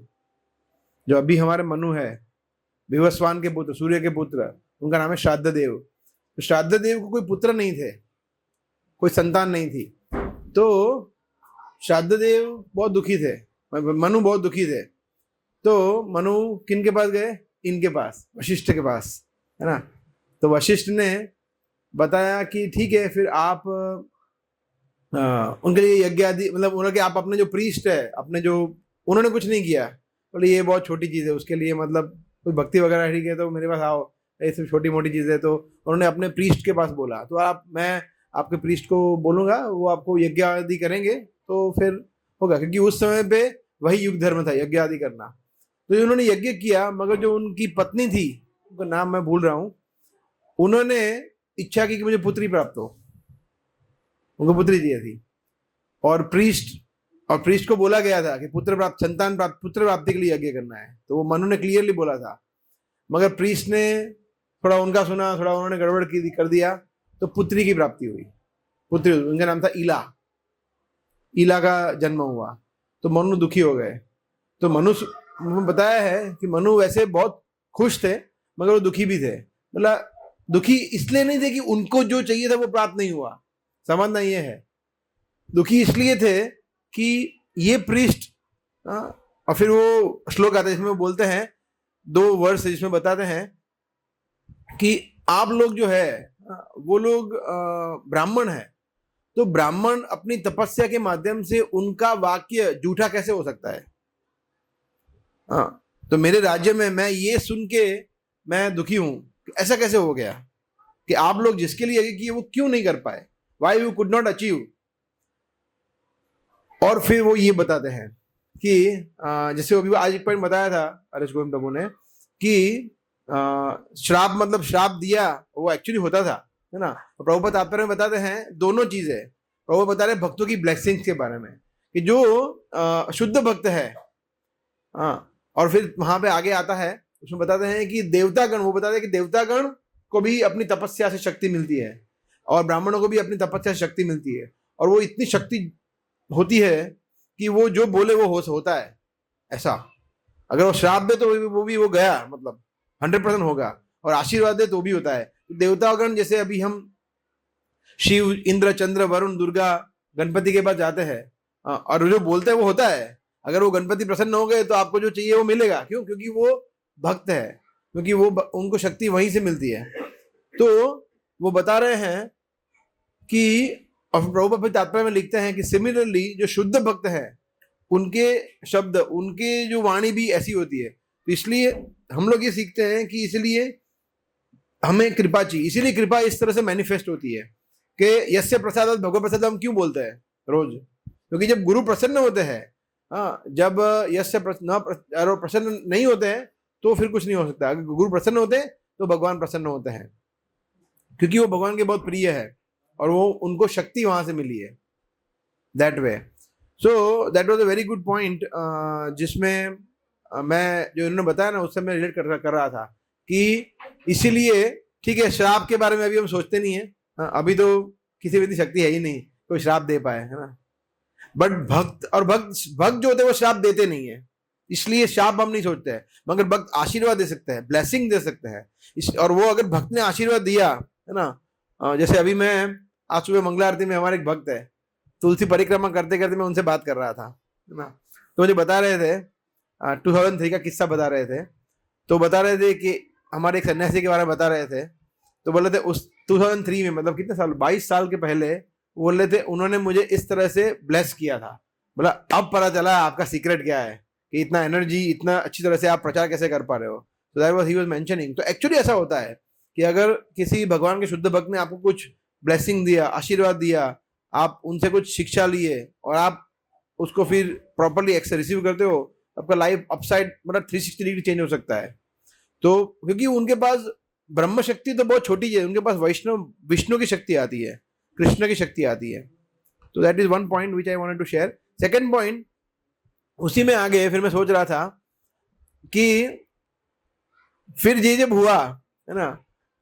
जो अभी हमारे मनु है, विवस्वान के पुत्र, सूर्य के पुत्र, उनका नाम है श्राद्ध देव। तो श्राद्ध देव को कोई पुत्र नहीं थे, कोई संतान नहीं थी। तो श्राद्ध देव बहुत दुखी थे, मनु बहुत दुखी थे। तो मनु किन के पास गए? इनके पास, वशिष्ठ के पास, है ना। तो वशिष्ठ ने बताया कि ठीक है फिर आप उनके लिए यज्ञ आदि, मतलब उन्होंने आप अपने जो प्रीस्ट है, अपने जो, उन्होंने कुछ नहीं किया, बोले ये बहुत छोटी चीज़ है, उसके लिए मतलब कोई भक्ति वगैरह ठीक है तो मेरे पास आओ, ये सब छोटी मोटी चीज़ है। तो उन्होंने अपने प्रीस्ट के पास बोला, तो मैं आपके प्रीस्ट को बोलूँगा, वो आपको यज्ञ आदि करेंगे तो फिर होगा, क्योंकि उस समय पे वही युग धर्म था, यज्ञ आदि करना। तो उन्होंने यज्ञ किया, मगर जो उनकी पत्नी थी, उनका नाम मैं भूल रहा हूँ, उन्होंने इच्छा की कि मुझे पुत्री प्राप्त हो, उनको पुत्री चाहिए थी। और प्रीस्ट को बोला गया था कि पुत्र प्राप्ति के लिए यज्ञ करना है, तो वो मनु ने क्लियरली बोला था। मगर प्रीस्ट ने थोड़ा उनका सुना, थोड़ा उन्होंने गड़बड़ कर दिया, तो पुत्री की प्राप्ति हुई। पुत्री, उनका नाम था ईला का जन्म हुआ। तो मनु दुखी हो गए। तो मनु बताया है कि मनु वैसे बहुत खुश थे, मगर वो दुखी भी थे। मतलब दुखी इसलिए नहीं थे कि उनको जो चाहिए था वो प्राप्त नहीं हुआ, समझना ये है। दुखी इसलिए थे कि ये प्रीस्ट, और फिर वो श्लोक आता है जिसमें वो बोलते हैं, 2 वर्ष जिसमें बताते हैं कि आप लोग जो है वो लोग ब्राह्मण है, तो ब्राह्मण अपनी तपस्या के माध्यम से उनका वाक्य झूठा कैसे हो सकता है? तो मेरे राज्य में मैं ये सुन के मैं दुखी हूं, ऐसा कैसे हो गया कि आप लोग जिसके लिए यज्ञ किए वो क्यों नहीं कर पाए, why you could not achieve. और फिर वो ये बताते हैं कि जैसे अभी आज एक पॉइंट बताया था अरेश गोविंद प्रभु ने कि श्राप, मतलब श्राप दिया वो एक्चुअली होता था, है ना। तो प्रभुपाद तात्पर्य में बताते हैं दोनों चीजें। प्रभु बता रहे भक्तों की ब्लेसिंग्स के बारे में कि जो शुद्ध भक्त है, और फिर वहां पे आगे आता है, उसमें बताते हैं कि देवतागण, वो बताते हैं कि देवतागण को भी अपनी तपस्या से शक्ति मिलती है, और ब्राह्मणों को भी अपनी तपस्या से शक्ति मिलती है, और वो इतनी शक्ति होती है कि वो जो बोले वो होता है। ऐसा अगर वो श्राप दे तो वो गया, मतलब 100% होगा, और आशीर्वाद दे तो भी होता है। देवतागण जैसे अभी हम शिव, इंद्र, चंद्र, वरुण, दुर्गा, गणपति के पास जाते हैं, और जो बोलते हैं वो होता है। अगर वो गणपति प्रसन्न हो गए तो आपको जो चाहिए वो मिलेगा। क्यों? क्योंकि वो भक्त है, क्योंकि वो उनको शक्ति वहीं से मिलती है। तो वो बता रहे हैं कि, और प्रभुपाद तात्पर्य में लिखते हैं कि सिमिलरली जो शुद्ध भक्त है उनके शब्द, उनके जो वाणी भी ऐसी होती है। तो इसलिए हम लोग ये सीखते हैं कि इसलिए हमें कृपा चाहिए, इसीलिए कृपा इस तरह से मैनिफेस्ट होती है कि यस्य प्रसादात् भगवत् प्रसादः हम क्यों बोलते हैं रोज? क्योंकि जब गुरु प्रसन्न होते हैं, जब यस्य प्रसन्न नहीं होते हैं तो फिर कुछ नहीं हो सकता। अगर गुरु प्रसन्न होते हैं तो भगवान प्रसन्न होते हैं, क्योंकि वो भगवान के बहुत प्रिय है और वो उनको शक्ति वहां से मिली है, that way. So that was a very good point, जिसमें मैं जो इन्होंने बताया ना उससे मैं रिलेट कर रहा था कि इसीलिए ठीक है, श्राप के बारे में अभी हम सोचते नहीं है, अभी तो किसी भी शक्ति है ही नहीं कोई श्राप दे पाए, है ना। बट भक्त जो होते हैं वो श्राप देते नहीं है, इसलिए श्राप हम नहीं सोचते हैं। मगर भक्त आशीर्वाद दे सकते हैं, ब्लेसिंग दे सकते हैं। और वो अगर भक्त ने आशीर्वाद दिया, है ना, जैसे अभी मैं आज सुबह मंगला आरती में हमारे एक भक्त है, तुलसी परिक्रमा करते करते मैं उनसे बात कर रहा था, है ना। तो मुझे बता रहे थे 2003 का किस्सा बता रहे थे। तो बता रहे थे कि हमारे एक सन्यासी के बारे में बता रहे थे। तो बोले थे उस 2003 में, मतलब कितने साल, 22 साल के पहले, बोले थे उन्होंने मुझे इस तरह से ब्लेस किया था। बोला अब पता चला आपका सीक्रेट क्या है कि इतना एनर्जी, इतना अच्छी तरह से आप प्रचार कैसे कर पा रहे हो। तो that was he was mentioning. तो एक्चुअली ऐसा होता है कि अगर किसी भगवान के शुद्ध भक्त ने आपको कुछ ब्लेसिंग दिया, आशीर्वाद दिया, आप उनसे कुछ शिक्षा लिए और आप उसको फिर प्रॉपरली रिसीव करते हो, आपका लाइफ अपसाइड, मतलब 360 डिग्री चेंज हो सकता है। तो क्योंकि उनके पास ब्रह्म शक्ति तो बहुत छोटी है, उनके पास विष्णु की शक्ति आती है, कृष्ण की शक्ति आती है। तो that is one point which I wanted to share. Second point, उसी में आगे फिर मैं सोच रहा था कि फिर ये जब हुआ, है ना,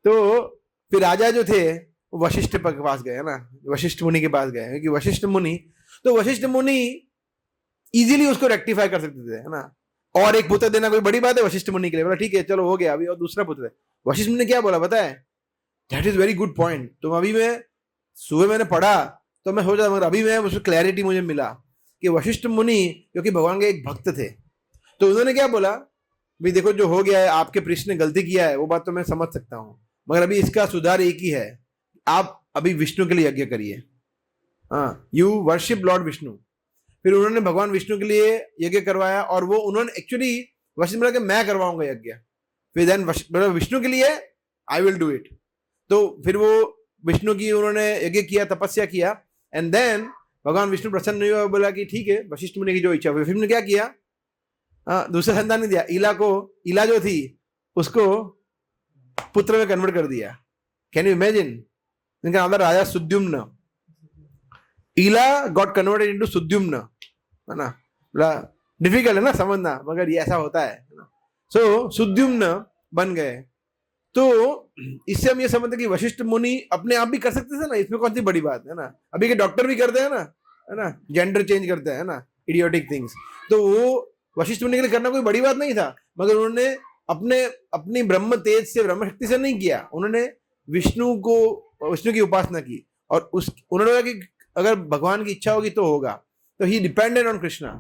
तो फिर राजा जो थे वशिष्ठ के पास गए, है ना, वशिष्ठ मुनि के पास गए, क्योंकि वशिष्ठ मुनि इजीली उसको रेक्टिफाई कर सकते थे, है ना। और एक पुत्र देना कोई बड़ी बात है वशिष्ठ मुनि के लिए, बोला ठीक है चलो हो गया, अभी और दूसरा पुत्र है। वशिष्ठ मुनि ने क्या बोला पता है? That is very good point. तुम अभी मैं सुबह मैंने पढ़ा तो मैं सोचा, मगर अभी मैं उसमें क्लैरिटी मुझे मिला कि वशिष्ठ मुनि क्योंकि भगवान के एक भक्त थे, तो उन्होंने क्या बोला, भाई देखो जो हो गया है, आपके पृष्ठ ने गलती किया है, वो बात तो मैं समझ सकता हूँ, मगर अभी इसका सुधार एक ही है, आप अभी विष्णु के लिए यज्ञ करिए, हाँ, यू वर्शिप लॉर्ड विष्णु। फिर उन्होंने भगवान विष्णु के लिए यज्ञ करवाया, और वो उन्होंने एक्चुअली वशिष्ठ बोला कि मैं करवाऊंगा यज्ञ, फिर देन विष्णु के लिए आई विल डू इट। तो फिर वो विष्णु की उन्होंने यज्ञ किया, तपस्या किया, एंड देन भगवान विष्णु प्रसन्न नहीं हुआ, बोला कि ठीक है वशिष्ठ मुनि की जो इच्छा हुई। फिर ने क्या किया, दूसरा संतान नहीं दिया, ईला जो थी उसको पुत्र में कन्वर्ट कर दिया। Can you imagine? इनका नाम था राजा सुद्युम्न। ईला गॉट कन्वर्टेड इनटू सुद्युम्न, है ना। बड़ा डिफिकल्ट है ना समझना, मगर ये ऐसा होता है ना। सो सुद्युम्न बन गए। तो इससे हम ये समझते कि वशिष्ठ मुनि अपने आप भी कर सकते थे ना, इसमें कौन सी बड़ी बात है ना। अभी के डॉक्टर भी करते हैं ना, है ना, जेंडर चेंज करते हैं ना, इडियोटिक थिंग्स। तो वो वशिष्ठ मुनि के लिए करना कोई बड़ी बात नहीं था, मगर उन्होंने अपनी ब्रह्म तेज से, ब्रह्म शक्ति से नहीं किया, उन्होंने विष्णु की उपासना की, और उन्होंने कहा कि अगर भगवान की इच्छा होगी तो होगा। तो ही डिपेंडेड ऑन कृष्णा।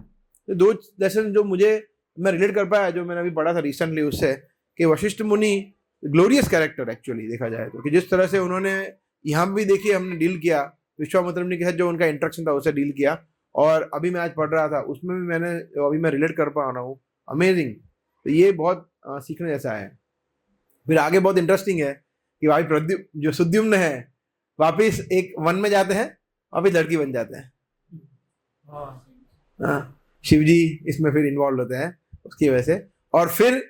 तो दो लेसन जो मैं रिलेट कर पाया, जो मैंने अभी पढ़ा था रिसेंटली उससे, कि वशिष्ठ मुनि ग्लोरियस कैरेक्टर एक्चुअली देखा जाए तो, कि जिस तरह से उन्होंने यहाँ भी देखिए हमने डील किया, विश्वामित्र मुनि के साथ जो उनका इंटरेक्शन था उससे डील किया, और अभी मैं आज पढ़ रहा था उसमें भी अभी मैं रिलेट कर पा रहा हूँ। अमेजिंग। तो ये बहुत सीखने जैसा है। फिर आगे बहुत इंटरेस्टिंग है कि भाई जो सुद्युम्न है वापिस एक वन में जाते हैं, वापिस लड़की बन जाते हैं। शिव जी इसमें फिर इन्वॉल्व होते हैं उसकी वजह से, और फिर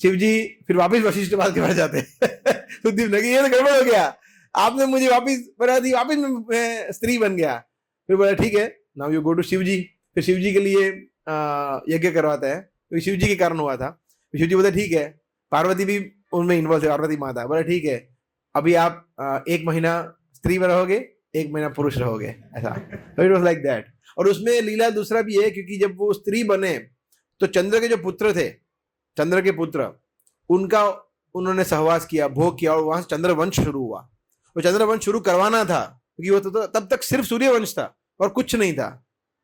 शिव जी फिर वापिस वशिष्ठ के पास जाते हैं। सुद्युम्न कि ये तो गड़बड़ हो गया, आपने मुझे वापिस बना दी, वापिस मैं स्त्री बन गया। फिर बोला ठीक है now you go to Shiv ji. फिर शिव जी के लिए यज्ञ करवाता है, तो शिव जी के कारण हुआ था। शिव जी बोलते ठीक है, पार्वती भी उनमें इन्वॉल्व है, पार्वती माता। बोला ठीक है अभी आप 1 महीना स्त्री में रहोगे, 1 महीना पुरुष रहोगे, ऐसा। It was like that. और उसमें लीला दूसरा भी है, क्योंकि जब वो स्त्री बने तो चंद्र के जो पुत्र थे, चंद्र के पुत्र, उनका उन्होंने सहवास किया, भोग किया, और वहां से चंद्रवंश शुरू हुआ। वो चंद्रवंश शुरू करवाना था, क्योंकि वो तो तब तक सिर्फ सूर्यवंश था और कुछ नहीं था।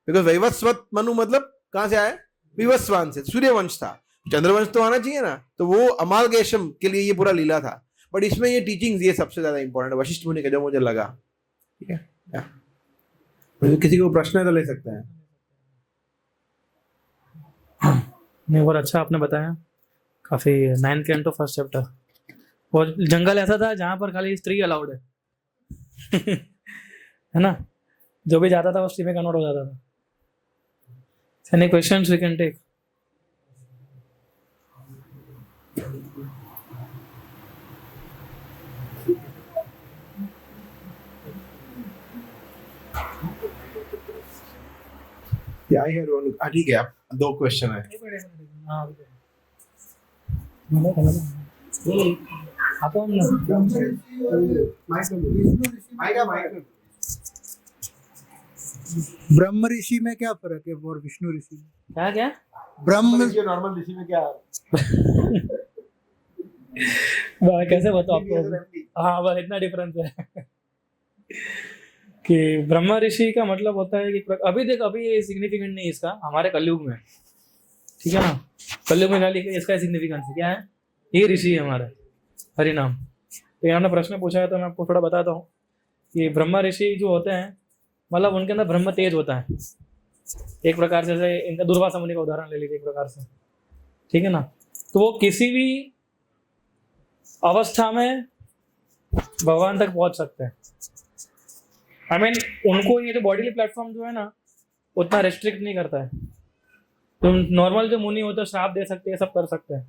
बिकॉज वैवस्वत मनु मतलब कहां से आया? विवस्वान से, सूर्यवंश था, चंद्रवंश तो आना चाहिए ना। तो वो अमालगेशम के लिए ये पूरा लीला था। बट इसमें ये टीचिंग्स ये सबसे ज्यादा इंपॉर्टेंट है वशिष्ठ मुनि का, जो मुझे लगा। ठीक है, किसी को प्रश्न है तो ले सकते हैं। नहीं, बहुत अच्छा आपने बताया, काफी 9th के into 1st चैप्टर। और जंगल ऐसा था जहां पर खाली स्त्री अलाउड है। है ना, जो भी जाता था वो स्त्री में कन्वर्ट हो जाता था। Any questions we can take? ठीक है, आप 2 क्वेश्चन है। ब्रह्म ऋषि में क्या फर्क है और विष्णु ऋषि में? क्या क्या? ब्रह्म नॉर्मल ऋषि में क्या? कैसे बताओ आपको? हाँ बस इतना डिफरेंस है कि ब्रह्मा ऋषि का मतलब होता है कि अभी देख, अभी ये सिग्निफिकेंट नहीं इसका हमारे कलयुग में, ठीक है ना। कलयुग में खाली इसका सिग्निफिकेंस क्या है? ये ऋषि है हमारा हरिनाम। तो यहाँ ने प्रश्न पूछा है तो मैं आपको थोड़ा बताता हूँ कि ब्रह्मा ऋषि जो होते हैं, मतलब उनके अंदर ब्रह्म तेज होता है एक प्रकार से। जैसे इनका दुर्वासा मुनि का उदाहरण ले लीजिए एक प्रकार से, ठीक है ना। तो वो किसी भी अवस्था में भगवान तक पहुंच सकते हैं। आई मीन उनको ये जो बॉडीली प्लेटफॉर्म जो है ना उतना रिस्ट्रिक्ट नहीं करता है। तो नॉर्मल जो मुनि होते हैं श्राप दे सकते हैं, सब कर सकते हैं,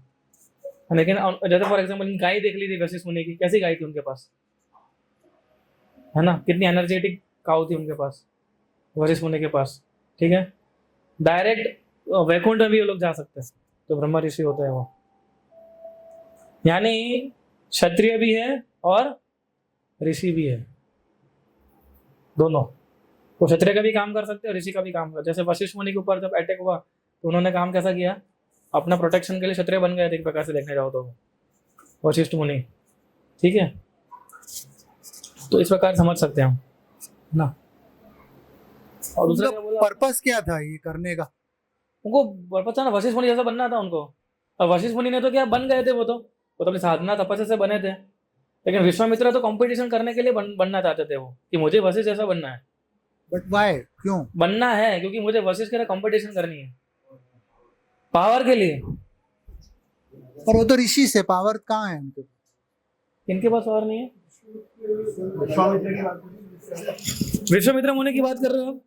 लेकिन जैसे फॉर एग्जाम्पल गाय देख ली थी वशिष्ठ मुनि की, कैसी गाय थी उनके पास, है ना, कितनी एनर्जेटिक काऊ थी उनके पास, वशिष्ठ मुनि के पास, ठीक है। डायरेक्ट वैकुंठ में भी वो लोग जा सकते हैं, तो ब्रह्मा ऋषि होते हैं वो। यानी क्षत्रिय भी है और ऋषि भी है। दोनों। वो क्षत्रिय का भी काम कर सकते हैं और ऋषि का भी काम कर, जैसे वशिष्ठ मुनि के ऊपर जब अटैक हुआ तो उन्होंने काम कैसा किया, अपना प्रोटेक्शन के लिए क्षत्रिय बन गए थे एक प्रकार से देखने जाओ तो वशिष्ठ मुनि, ठीक है। तो इस प्रकार समझ सकते हैं हम ना। और दूसरा क्या बोला, पर्पस क्या था ये करने का? उनको पता ना वशिष्ठ मुनि जैसा बनना था उनको। और वशिष्ठ मुनि ने तो क्या बन गए थे, वो तो अपनी साधना तपस्या से बने थे। लेकिन विश्वामित्र तो कंपटीशन करने के लिए बनना चाहते थे वो, कि मुझे वशिष्ठ जैसा बनना है। बट वाई, क्यों बनना है क्योंकि मुझे वशिष्ठ के साथ कंपटीशन करनी है, पावर के लिए। पर वो तो ऋषि से, पावर कहाँ है उनके? इनके पास पावर नहीं है। विश्वामित्र मुनि की बात कर रहे हो आप?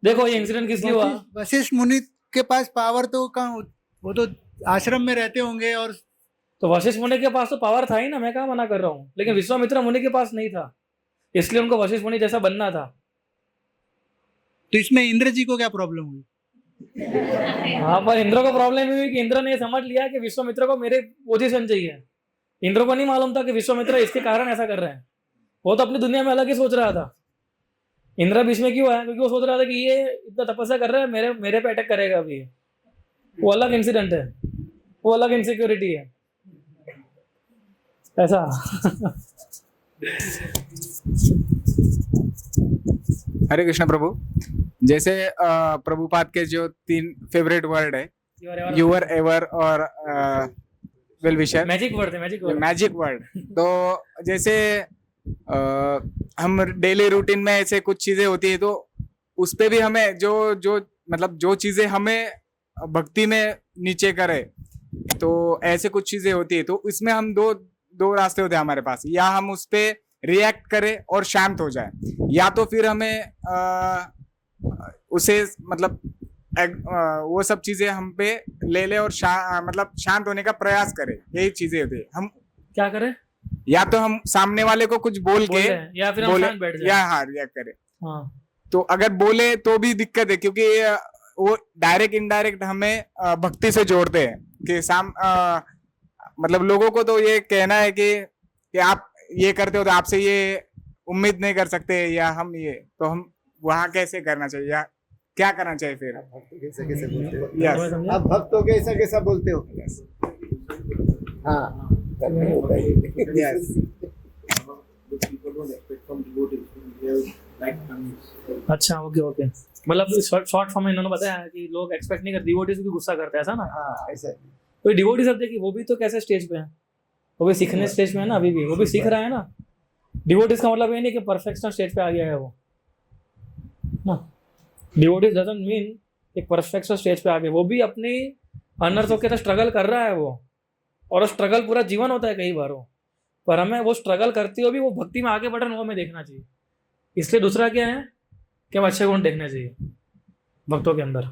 देखो ये इंसिडेंट किसकी हुआ। वशिष्ठ मुनि के पास पावर तो कहाँ, वो तो आश्रम में रहते होंगे। और तो वशिष्ठ मुनि के पास तो पावर था ही ना, मैं कहाँ मना कर रहा हूँ, लेकिन विश्वामित्र मुनि के पास नहीं था, इसलिए उनको वशिष्ठ मुनि जैसा बनना था। तो इसमें इंद्र जी को क्या प्रॉब्लम हुई? हाँ, पर इंद्र को प्रॉब्लम हुई कि इंद्र ने समझ लिया कि विश्वामित्र को मेरे पोजीशन चाहिए। इंद्र को नहीं मालूम था कि विश्वामित्र इसके कारण ऐसा कर रहे हैं, वो तो अपनी दुनिया में अलग ही सोच रहा था। इंद्र बीच में क्यों आया, क्योंकि वो सोच रहा था कि ये इतना तपस्या कर रहा है, मेरे पे अटैक करेगा अभी। वो अलग इंसिडेंट है, वो अलग इनसिक्योरिटी है ऐसा। हरे कृष्ण प्रभु। जैसे प्रभुपाद के जो 3 फेवरेट वर्ड है, यूर एवर और वेल विशर, मैजिक वर्ड है, मैजिक वर्ड। तो जैसे हम डेली रूटीन में ऐसे कुछ चीजें होती है, तो उस पे भी हमें जो मतलब जो चीजें हमें भक्ति में नीचे करे, तो ऐसे कुछ चीजें होती है। तो इसमें हम दो रास्ते होते हैं हमारे पास, या हम उस पे रिएक्ट करें और शांत हो जाए, या तो फिर हमें उसे मतलब वो सब चीजें हम पे ले और मतलब शांत होने का प्रयास करें। यही चीजें होती है। हम क्या करें, या तो हम सामने वाले को कुछ बोल के या फिर हम शांत बैठ जाएं। या हाँ रिएक्ट करें। हाँ। तो अगर बोले तो भी दिक्कत है, क्योंकि वो डायरेक्ट इनडायरेक्ट हमें भक्ति से जोड़ते हैं कि मतलब लोगों को तो ये कहना है कि आप ये करते हो तो आपसे ये उम्मीद नहीं कर सकते, या हम ये, तो हम वहाँ कैसे करना चाहिए या क्या करना चाहिए फिर? कैसे बोलते हो? Yes. आप भक्त हो कैसा बोलते हो? हाँ, Yes. अच्छा, ओके। मतलब शॉर्ट फॉर्म में इन्होंने बताया कि लोग एक्सपेक्ट नहीं करते, डिवोटीज भी गुस्सा करते हैं, ऐसा ना? हाँ, ऐसा। तो डिवोटीज अब देखिए, वो भी तो कैसे स्टेज पे है, वो भी सीखने स्टेज पे है ना, अभी भी वो भी सीख रहा है ना। डिवोटीज का मतलब ये नहीं कि परफेक्शन स्टेज पे आ गया है वो ना। डिवोटीज डजंट मीन एक परफेक्शन स्टेज पे आ गए, वो भी अपनी अनर्थों के साथ स्ट्रगल कर रहा है वो, और स्ट्रगल पूरा जीवन होता है कई बार वो। पर हमें वो स्ट्रगल करते हुए भी वो भक्ति में आगे बढ़ रहे हैं, वो हमें देखना चाहिए। इसलिए दूसरा क्या है कि हम अच्छे गुण देखने चाहिए भक्तों के अंदर।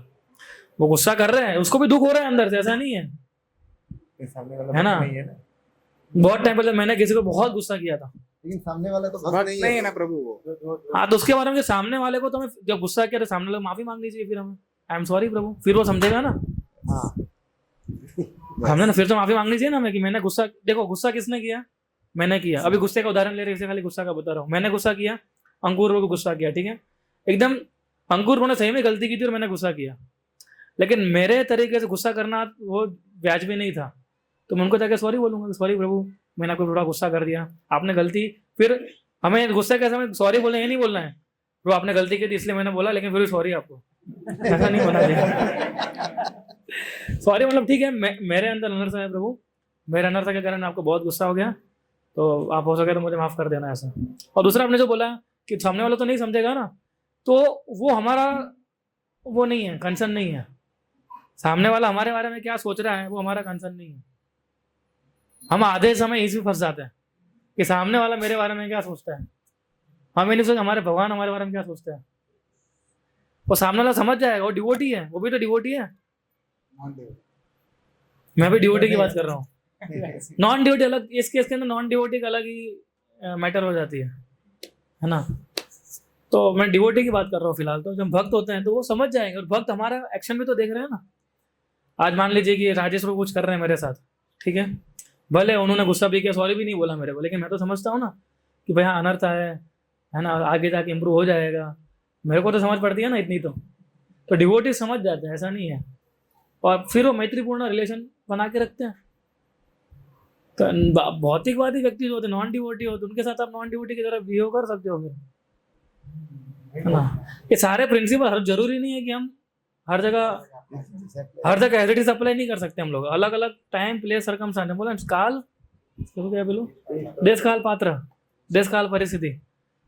वो गुस्सा कर रहे हैं, उसको भी दुख हो रहा है अंदर से, ऐसा नहीं है, है ना? बहुत टाइम पहले मैंने किसी को बहुत गुस्सा किया था, लेकिन सामने वाला तो भक्त नहीं है ना प्रभु वो। हाँ, तो उसके बारे में सामने वाले को तो हमें जब गुस्सा किया तो सामने वाले को माफी मांगनी चाहिए, फिर हमें आई एम सॉरी प्रभु, फिर वो समझेगा ना। हाँ, हमने ना फिर तो माफी मांगनी चाहिए ना हमें कि मैंने गुस्सा, देखो गुस्सा किसने किया, मैंने किया। अभी गुस्से का उदाहरण ले रहे, इसे खाली गुस्सा का बता रहा हूँ। मैंने गुस्सा किया, अंकुर को भी गुस्सा किया, ठीक है, एकदम अंकुर ने सही में गलती की थी और मैंने गुस्सा किया, लेकिन मेरे तरीके से गुस्सा करना वो वाजिब नहीं था। तो मैं उनको जाकर सॉरी बोलूंगा, सॉरी प्रभु, मैंने आपको थोड़ा गुस्सा कर दिया, आपने गलती। फिर हमें गुस्से के समय सॉरी बोलना, ये नहीं बोलना है प्रभु आपने गलती की थी इसलिए मैंने बोला, लेकिन फिर भी सॉरी आपको, ऐसा नहीं बोलना चाहिए। सॉरी मतलब ठीक है, मेरे अंदर अनर्थ है प्रभु, मेरे अनर्थ के कारण आपको बहुत गुस्सा हो गया, तो आप हो सके तो मुझे माफ कर देना ऐसा। और दूसरा आपने जो बोला कि सामने वाला तो नहीं समझेगा ना, तो वो हमारा वो नहीं है, कंसर्न नहीं है। सामने वाला हमारे बारे में क्या सोच रहा है वो हमारा कंसर्न नहीं है। हम आधे समय इसी फंस जाते हैं कि सामने वाला मेरे बारे में क्या सोचता है, हमें नहीं सोचते हमारे भगवान हमारे बारे में क्या सोचते हैं। वो सामने वाला समझ जाएगा, वो डिवोटी है, वो भी तो डिवोटी है, मैं भी डिवोटी की बात कर रहा हूँ। नॉन डिवोटी अलग, इस केस के अंदर नॉन डिवोटी का अलग ही मैटर हो जाती है ना। तो मैं डिवोटी की बात कर रहा हूँ फिलहाल। तो जब भक्त होते हैं तो वो समझ जाएंगे, और भक्त हमारा एक्शन भी तो देख रहे हैं ना। आज मान लीजिए कि राजेश को कुछ कर रहे हैं मेरे साथ, ठीक है, भले उन्होंने गुस्सा भी किया, सॉरी भी नहीं बोला मेरे को, लेकिन मैं तो समझता हूँ ना कि भाई हाँ अनर्थ है, है ना, आगे जाके इम्प्रूव हो जाएगा। मेरे को तो समझ पड़ती है ना इतनी, तो डिवोटी समझ जाते हैं, ऐसा नहीं है। और फिर वो मैत्रीपूर्ण रिलेशन बना के रखते हैं। तो भौतिकवादी व्यक्ति जो होते हैं, नॉन डिवोटी होते हैं, उनके साथ आप नॉन डिवोटी की तरह बिहेव कर सकते हो फिर, है ना। ये सारे प्रिंसिपल जरूरी नहीं है कि हम हर जगह एज इट इज अप्लाई नहीं कर सकते। हम लोग अलग अलग टाइम प्लेस सर्कमस्टांस बोला काल, इसको क्या बोलो, देश काल पात्र, देश काल परिस्थिति,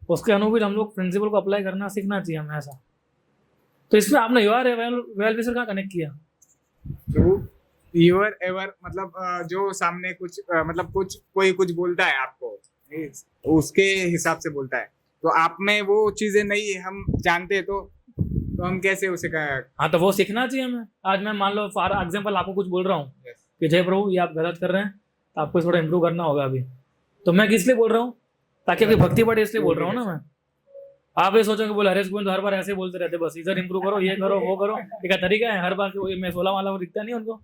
उसके अनुरूप हम लोग प्रिंसिपल को अप्लाई करना सीखना चाहिए हमें, ऐसा। तो इसमें आपने यू आर वेल विशर कहाँ कनेक्ट किया? यूर एवर मतलब जो सामने कुछ मतलब कोई कुछ बोलता है आपको, उसके हिसाब से बोलता है, तो आप में वो चीजें नहीं हम जानते हैं, तो हम कैसे उसे हाँ, तो वो सीखना चाहिए हमें। आज मैं मान लो फॉर एग्जाम्पल आपको कुछ बोल रहा हूँ कि जय प्रभु ये आप गलत कर रहे हैं, तो आपको थोड़ा इम्प्रूव करना होगा अभी। तो मैं किस लिए बोल रहा हूँ? ताकि आपकी भक्ति बढ़े, इसलिए बोल रहा हूँ ना मैं। आप ये सोचो कि बोले हरेश गोविंद हर बार ऐसे बोलते रहते, बस इधर इंप्रूव करो, ये करो, वो करो, एक तरीका है हर बार मैं 16 वाला वो दिखता नहीं उनको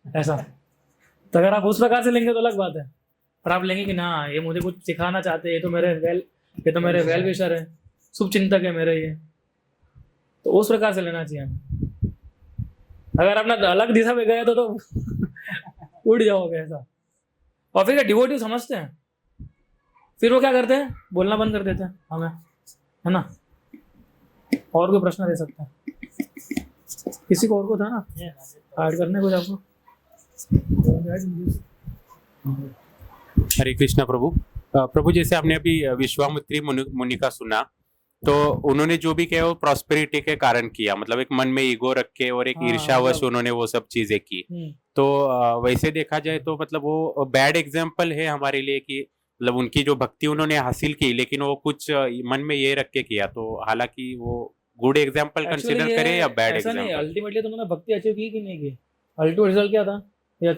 ऐसा। तो अगर आप उस प्रकार से लेंगे तो अलग बात है। पर आप लेंगे कि ना ये मुझे कुछ सिखाना चाहते हैं, ये तो मेरे वेल विशर है, शुभ चिंतक है मेरे ये, तो उस प्रकार से लेना चाहिए हमें। अगर अपना अलग दिशा में गए तो उड़ जाओगे ऐसा। और फिर डिवोटी समझते हैं, फिर वो क्या करते हैं, बोलना बंद कर देते हैं हमें, है ना। और कोई प्रश्न दे सकता है किसी को? और को था ना ऐड करने कुछ आपको? हरे कृष्णा प्रभु। प्रभु जैसे आपने अभी विश्वामित्री मुनि का सुना, तो उन्होंने जो भी किया वो प्रॉस्पेरिटी के कारण किया, मतलब एक मन में ईगो रख के और एक ईर्ष्यावश उन्होंने वो सब चीजें की। तो वैसे देखा जाए तो मतलब वो बैड एग्जाम्पल है हमारे लिए कि मतलब उनकी जो भक्ति उन्होंने हासिल की, लेकिन वो कुछ मन में ये रख के किया, तो हालांकि वो गुड एग्जाम्पल कंसिडर करें या बैड एग्जाम्पल? अल्टीमेटली तो उन्होंने भक्ति अचीव की कि नहीं की? अल्टीमेट रिजल्ट क्या था? ये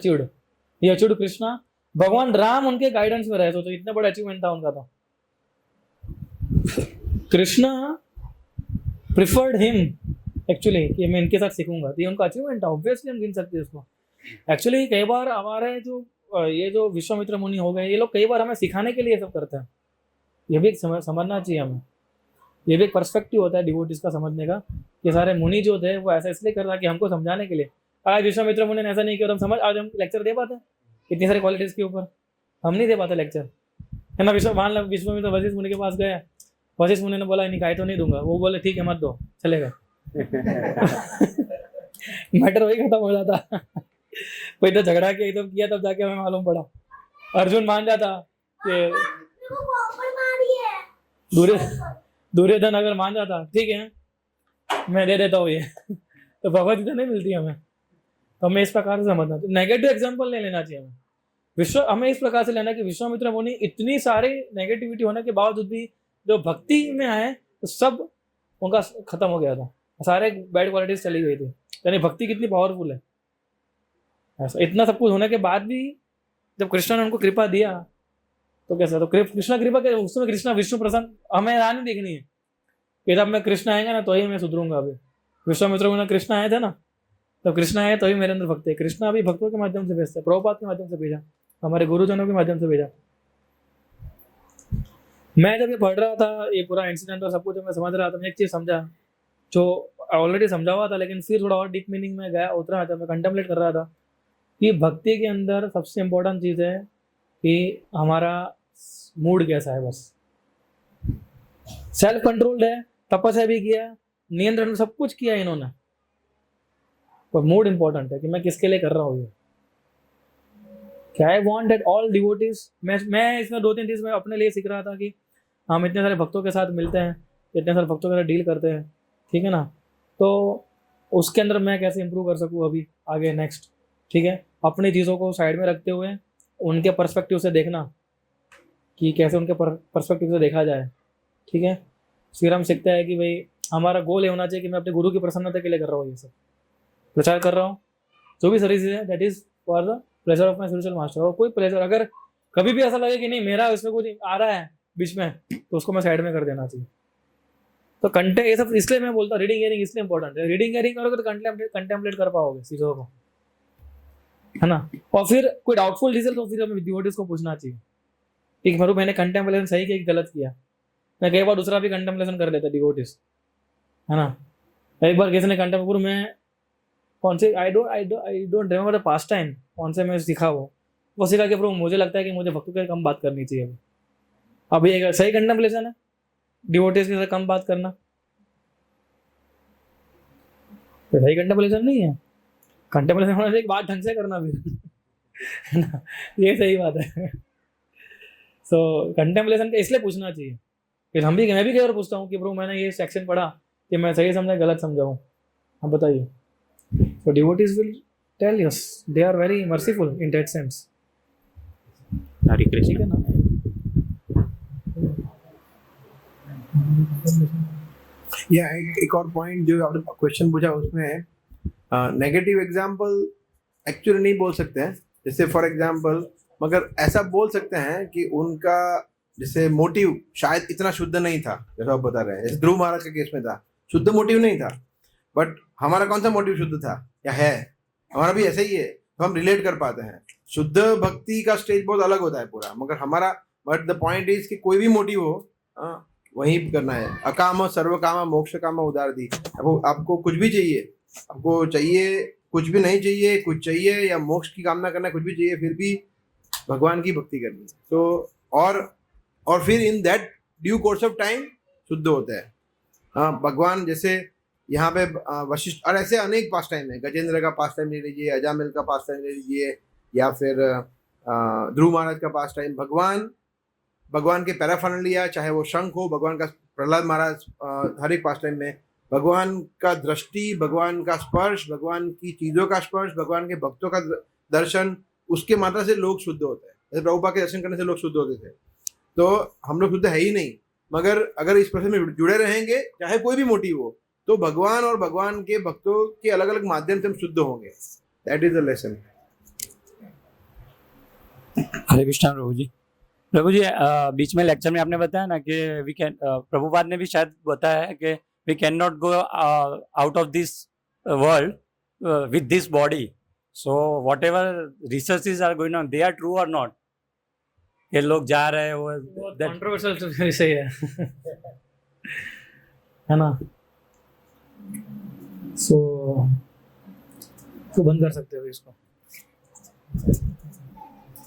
अचीव्ड कृष्णा। भगवान राम उनके गाइडेंस में रहे, तो इतना बड़ा अचीवमेंट था उनका। तो कृष्णा प्रिफर्ड हिम एक्चुअली कि मैं इनके साथ सीखूंगा, तो ये उनका अचीवमेंट था। ऑब्वियसली हम गिन सकते हैं उसको। एक्चुअली कई बार हमारे जो विश्वामित्र मुनि हो गए, ये लोग कई बार हमें सिखाने के लिए सब करते हैं। ये भी एक समझना चाहिए हमें। ये भी एक पर्सपेक्टिव होता है डिवोटीज का समझने का। ये सारे मुनि जो थे वो ऐसा इसलिए कर रहा कि हमको समझाने के लिए। आज विश्वामित्र मुनि ने ऐसा नहीं किया, हम समझ, आज हम लेक्चर दे पाते इतनी सारी क्वालिटीज के ऊपर? हम नहीं दे पाते लेक्चर, है ना। विश्वामित्र वशिष्ठ मुनि के पास गए, वशिष्ठ मुनि ने बोला निकाय तो नहीं दूंगा, वो बोले ठीक है मत दो, चलेगा। मैटर वही खत्म हो जाता। कोई तो झगड़ा किया तब जाके हमें मालूम पड़ा। अर्जुन मान जाता कि दुर्योधन अगर मान जाता ठीक है मैं दे देता हूँ ये, तो भगवत गीता नहीं मिलती हमें। तो हमें इस प्रकार से समझना चाहिए, नेगेटिव एग्जाम्पल नहीं लेना चाहिए हमें। हमें इस प्रकार से लेना कि विश्वामित्र मुनि इतनी सारी नेगेटिविटी होने के बावजूद भी जो भक्ति में आए तो सब उनका खत्म हो गया था, सारे बैड क्वालिटीज चली गई थी। यानी भक्ति कितनी पावरफुल है। ऐसा इतना सब कुछ होने के बाद भी जब कृष्ण ने उनको कृपा दिया तो कैसा, तो कृष्णा कृपा के उसमें कृष्णा विष्णु प्रसन्न हमें राह नहीं देखनी है कि जब मैं कृष्ण आएगा ना तो ही मैं सुधरूंगा। अभी विश्वामित्र मुनि कृष्ण आए थे ना, तो कृष्ण आए तो ही मेरे अंदर भक्ति है। कृष्णा अभी भक्तों के माध्यम से भेजते, प्रभुपाद के माध्यम से भेजा, हमारे गुरुजनों के माध्यम से भेजा। मैं जब ये पढ़ रहा था, ये पूरा इंसिडेंट और सब कुछ मैं समझ रहा था, मैं एक चीज समझा जो ऑलरेडी समझा हुआ था, लेकिन फिर थोड़ा और डीप मीनिंग में गया, उतरा था, मैं कंटेम्पलेट कर रहा था कि भक्ति के अंदर सबसे इम्पोर्टेंट चीज़ है कि हमारा मूड कैसा है। बस सेल्फ कंट्रोल्ड है, तपस्या भी किया, नियंत्रण सब कुछ किया इन्होंने, पर मूड इंपॉर्टेंट है कि मैं किसके लिए कर रहा हूँ ये। I want that all devotees, मैं इसमें 2-3 चीज मैं अपने लिए सीख रहा था कि हम इतने सारे भक्तों के साथ मिलते हैं, इतने सारे भक्तों के साथ डील करते हैं, ठीक है ना। तो उसके अंदर मैं कैसे इंप्रूव कर सकूँ अभी आगे नेक्स्ट, ठीक है। अपनी चीज़ों को साइड में रखते हुए उनके पर्सपेक्टिव से देखना कि कैसे उनके पर्सपेक्टिव से देखा जाए, ठीक है। फिर हम सीखते हैं कि भाई हमारा गोल ये होना चाहिए कि मैं अपने गुरु की प्रसन्नता के लिए कर रहा हूँ, ये सब प्रचार कर रहा हूँ, जो भी सर्विस है that is for the pleasure of my spiritual master. और कोई प्लेजर अगर कभी भी ऐसा लगे कि नहीं मेरा इसमें कुछ आ रहा है बीच में, तो उसको मैं साइड में कर देना चाहिए। तो कंटेंट ये सब इसलिए मैं बोलता हूँ, रीडिंग हियरिंग इसलिए इंपॉर्टेंट है। रीडिंग हियरिंग करोगे तो कंटेम्पलेट कर पाओगे चीज़ों को, है ना। और फिर कोई डाउटफुल रिजल्ट तो फिर हमें डिवोटीज को पूछना चाहिए कि मैंने कंटेम्पलेशन सही किया कि गलत किया। मैं कई बार दूसरा भी कंटेम्पलेशन कर लेता डिवोटीज, है ना। एक बार किसी ने कंटेम्पलेशन, मैं कौन से I don't remember the past time, कौन से मैं सीखा वो सीखा कि प्रभु मुझे लगता है कि मुझे भक्तों के कम बात करनी चाहिए। अब ये सही कंटेम्पलेशन है डिवोटीज के साथ कम बात करना? तो सही कंटेम्पलेशन नहीं है। कंटेम्पलेशन होना चाहिए बात ढंग से करना भी, है ना, ये सही बात है। सो कंटेम्पलेशन का इसलिए पूछना चाहिए। फिर मैं भी कई बार पूछता हूँ कि प्रभु मैंने ये सेक्शन पढ़ा कि मैं सही समझा गलत समझाऊँ, आप बताइए। So devotees will tell us, they are very merciful in that sense. हरे ठीक है कृष्ण। ना। या एक और पॉइंट जो आपने क्वेश्चन पूछा उसमें नेगेटिव एग्जाम्पल एक्चुअली नहीं बोल सकते हैं। जैसे फॉर एग्जाम्पल मगर ऐसा बोल सकते हैं कि उनका जैसे मोटिव शायद इतना शुद्ध नहीं था, जैसा आप बता रहे हैं। जैसे ध्रुव महाराज के केस में था, शुद्ध मोटिव नहीं था, बट हमारा कौन सा मोटिव शुद्ध था या है? हमारा भी ऐसा ही है, तो हम रिलेट कर पाते हैं। शुद्ध भक्ति का स्टेज बहुत अलग होता है पूरा, मगर हमारा बट द पॉइंट इज कि कोई भी मोटिव हो वही करना है। अकाम सर्व काम मोक्ष काम उदार दी। आपको कुछ भी चाहिए, आपको चाहिए कुछ भी नहीं चाहिए, कुछ चाहिए या मोक्ष की कामना करना, कुछ भी चाहिए, फिर भी भगवान की भक्ति करनी। तो और फिर in that due course of time शुद्ध होता है। हाँ, भगवान जैसे यहाँ पे वशिष्ठ और ऐसे अनेक पास टाइम है। गजेंद्र का पास टाइम ले लीजिए, अजामिल का पास टाइम ले लीजिए, या फिर ध्रुव महाराज का पास टाइम। भगवान के पैराफर्नल लिया, चाहे वो शंख हो, भगवान का प्रहलाद महाराज, हर एक पास टाइम में भगवान का दृष्टि, भगवान का स्पर्श, भगवान की चीज़ों का स्पर्श, भगवान के भक्तों का दर्शन, उसके मात्रा से लोग शुद्ध होते हैं। जैसे प्रभुपाद के दर्शन करने से लोग शुद्ध होते थे, तो हम लोग शुद्ध है ही नहीं। मगर अगर इस प्रोसेस में जुड़े रहेंगे, चाहे कोई भी मोटिव हो, तो भगवान और भगवान के भक्तों के अलग अलग माध्यम से हम शुद्ध होंगे। That is the lesson. Hare Krishna Prabhu ji बीच में लेक्चर में आपने बताया ना कि वी कैन, प्रभुपाद ने भी शायद बताया है कि we can not go out of this world with this body. So whatever researches are going on, they are true और नॉट? ये लोग जा रहे हैं वो कंट्रोवर्शियल विषय है ना। सो बंद कर सकते हो इसको।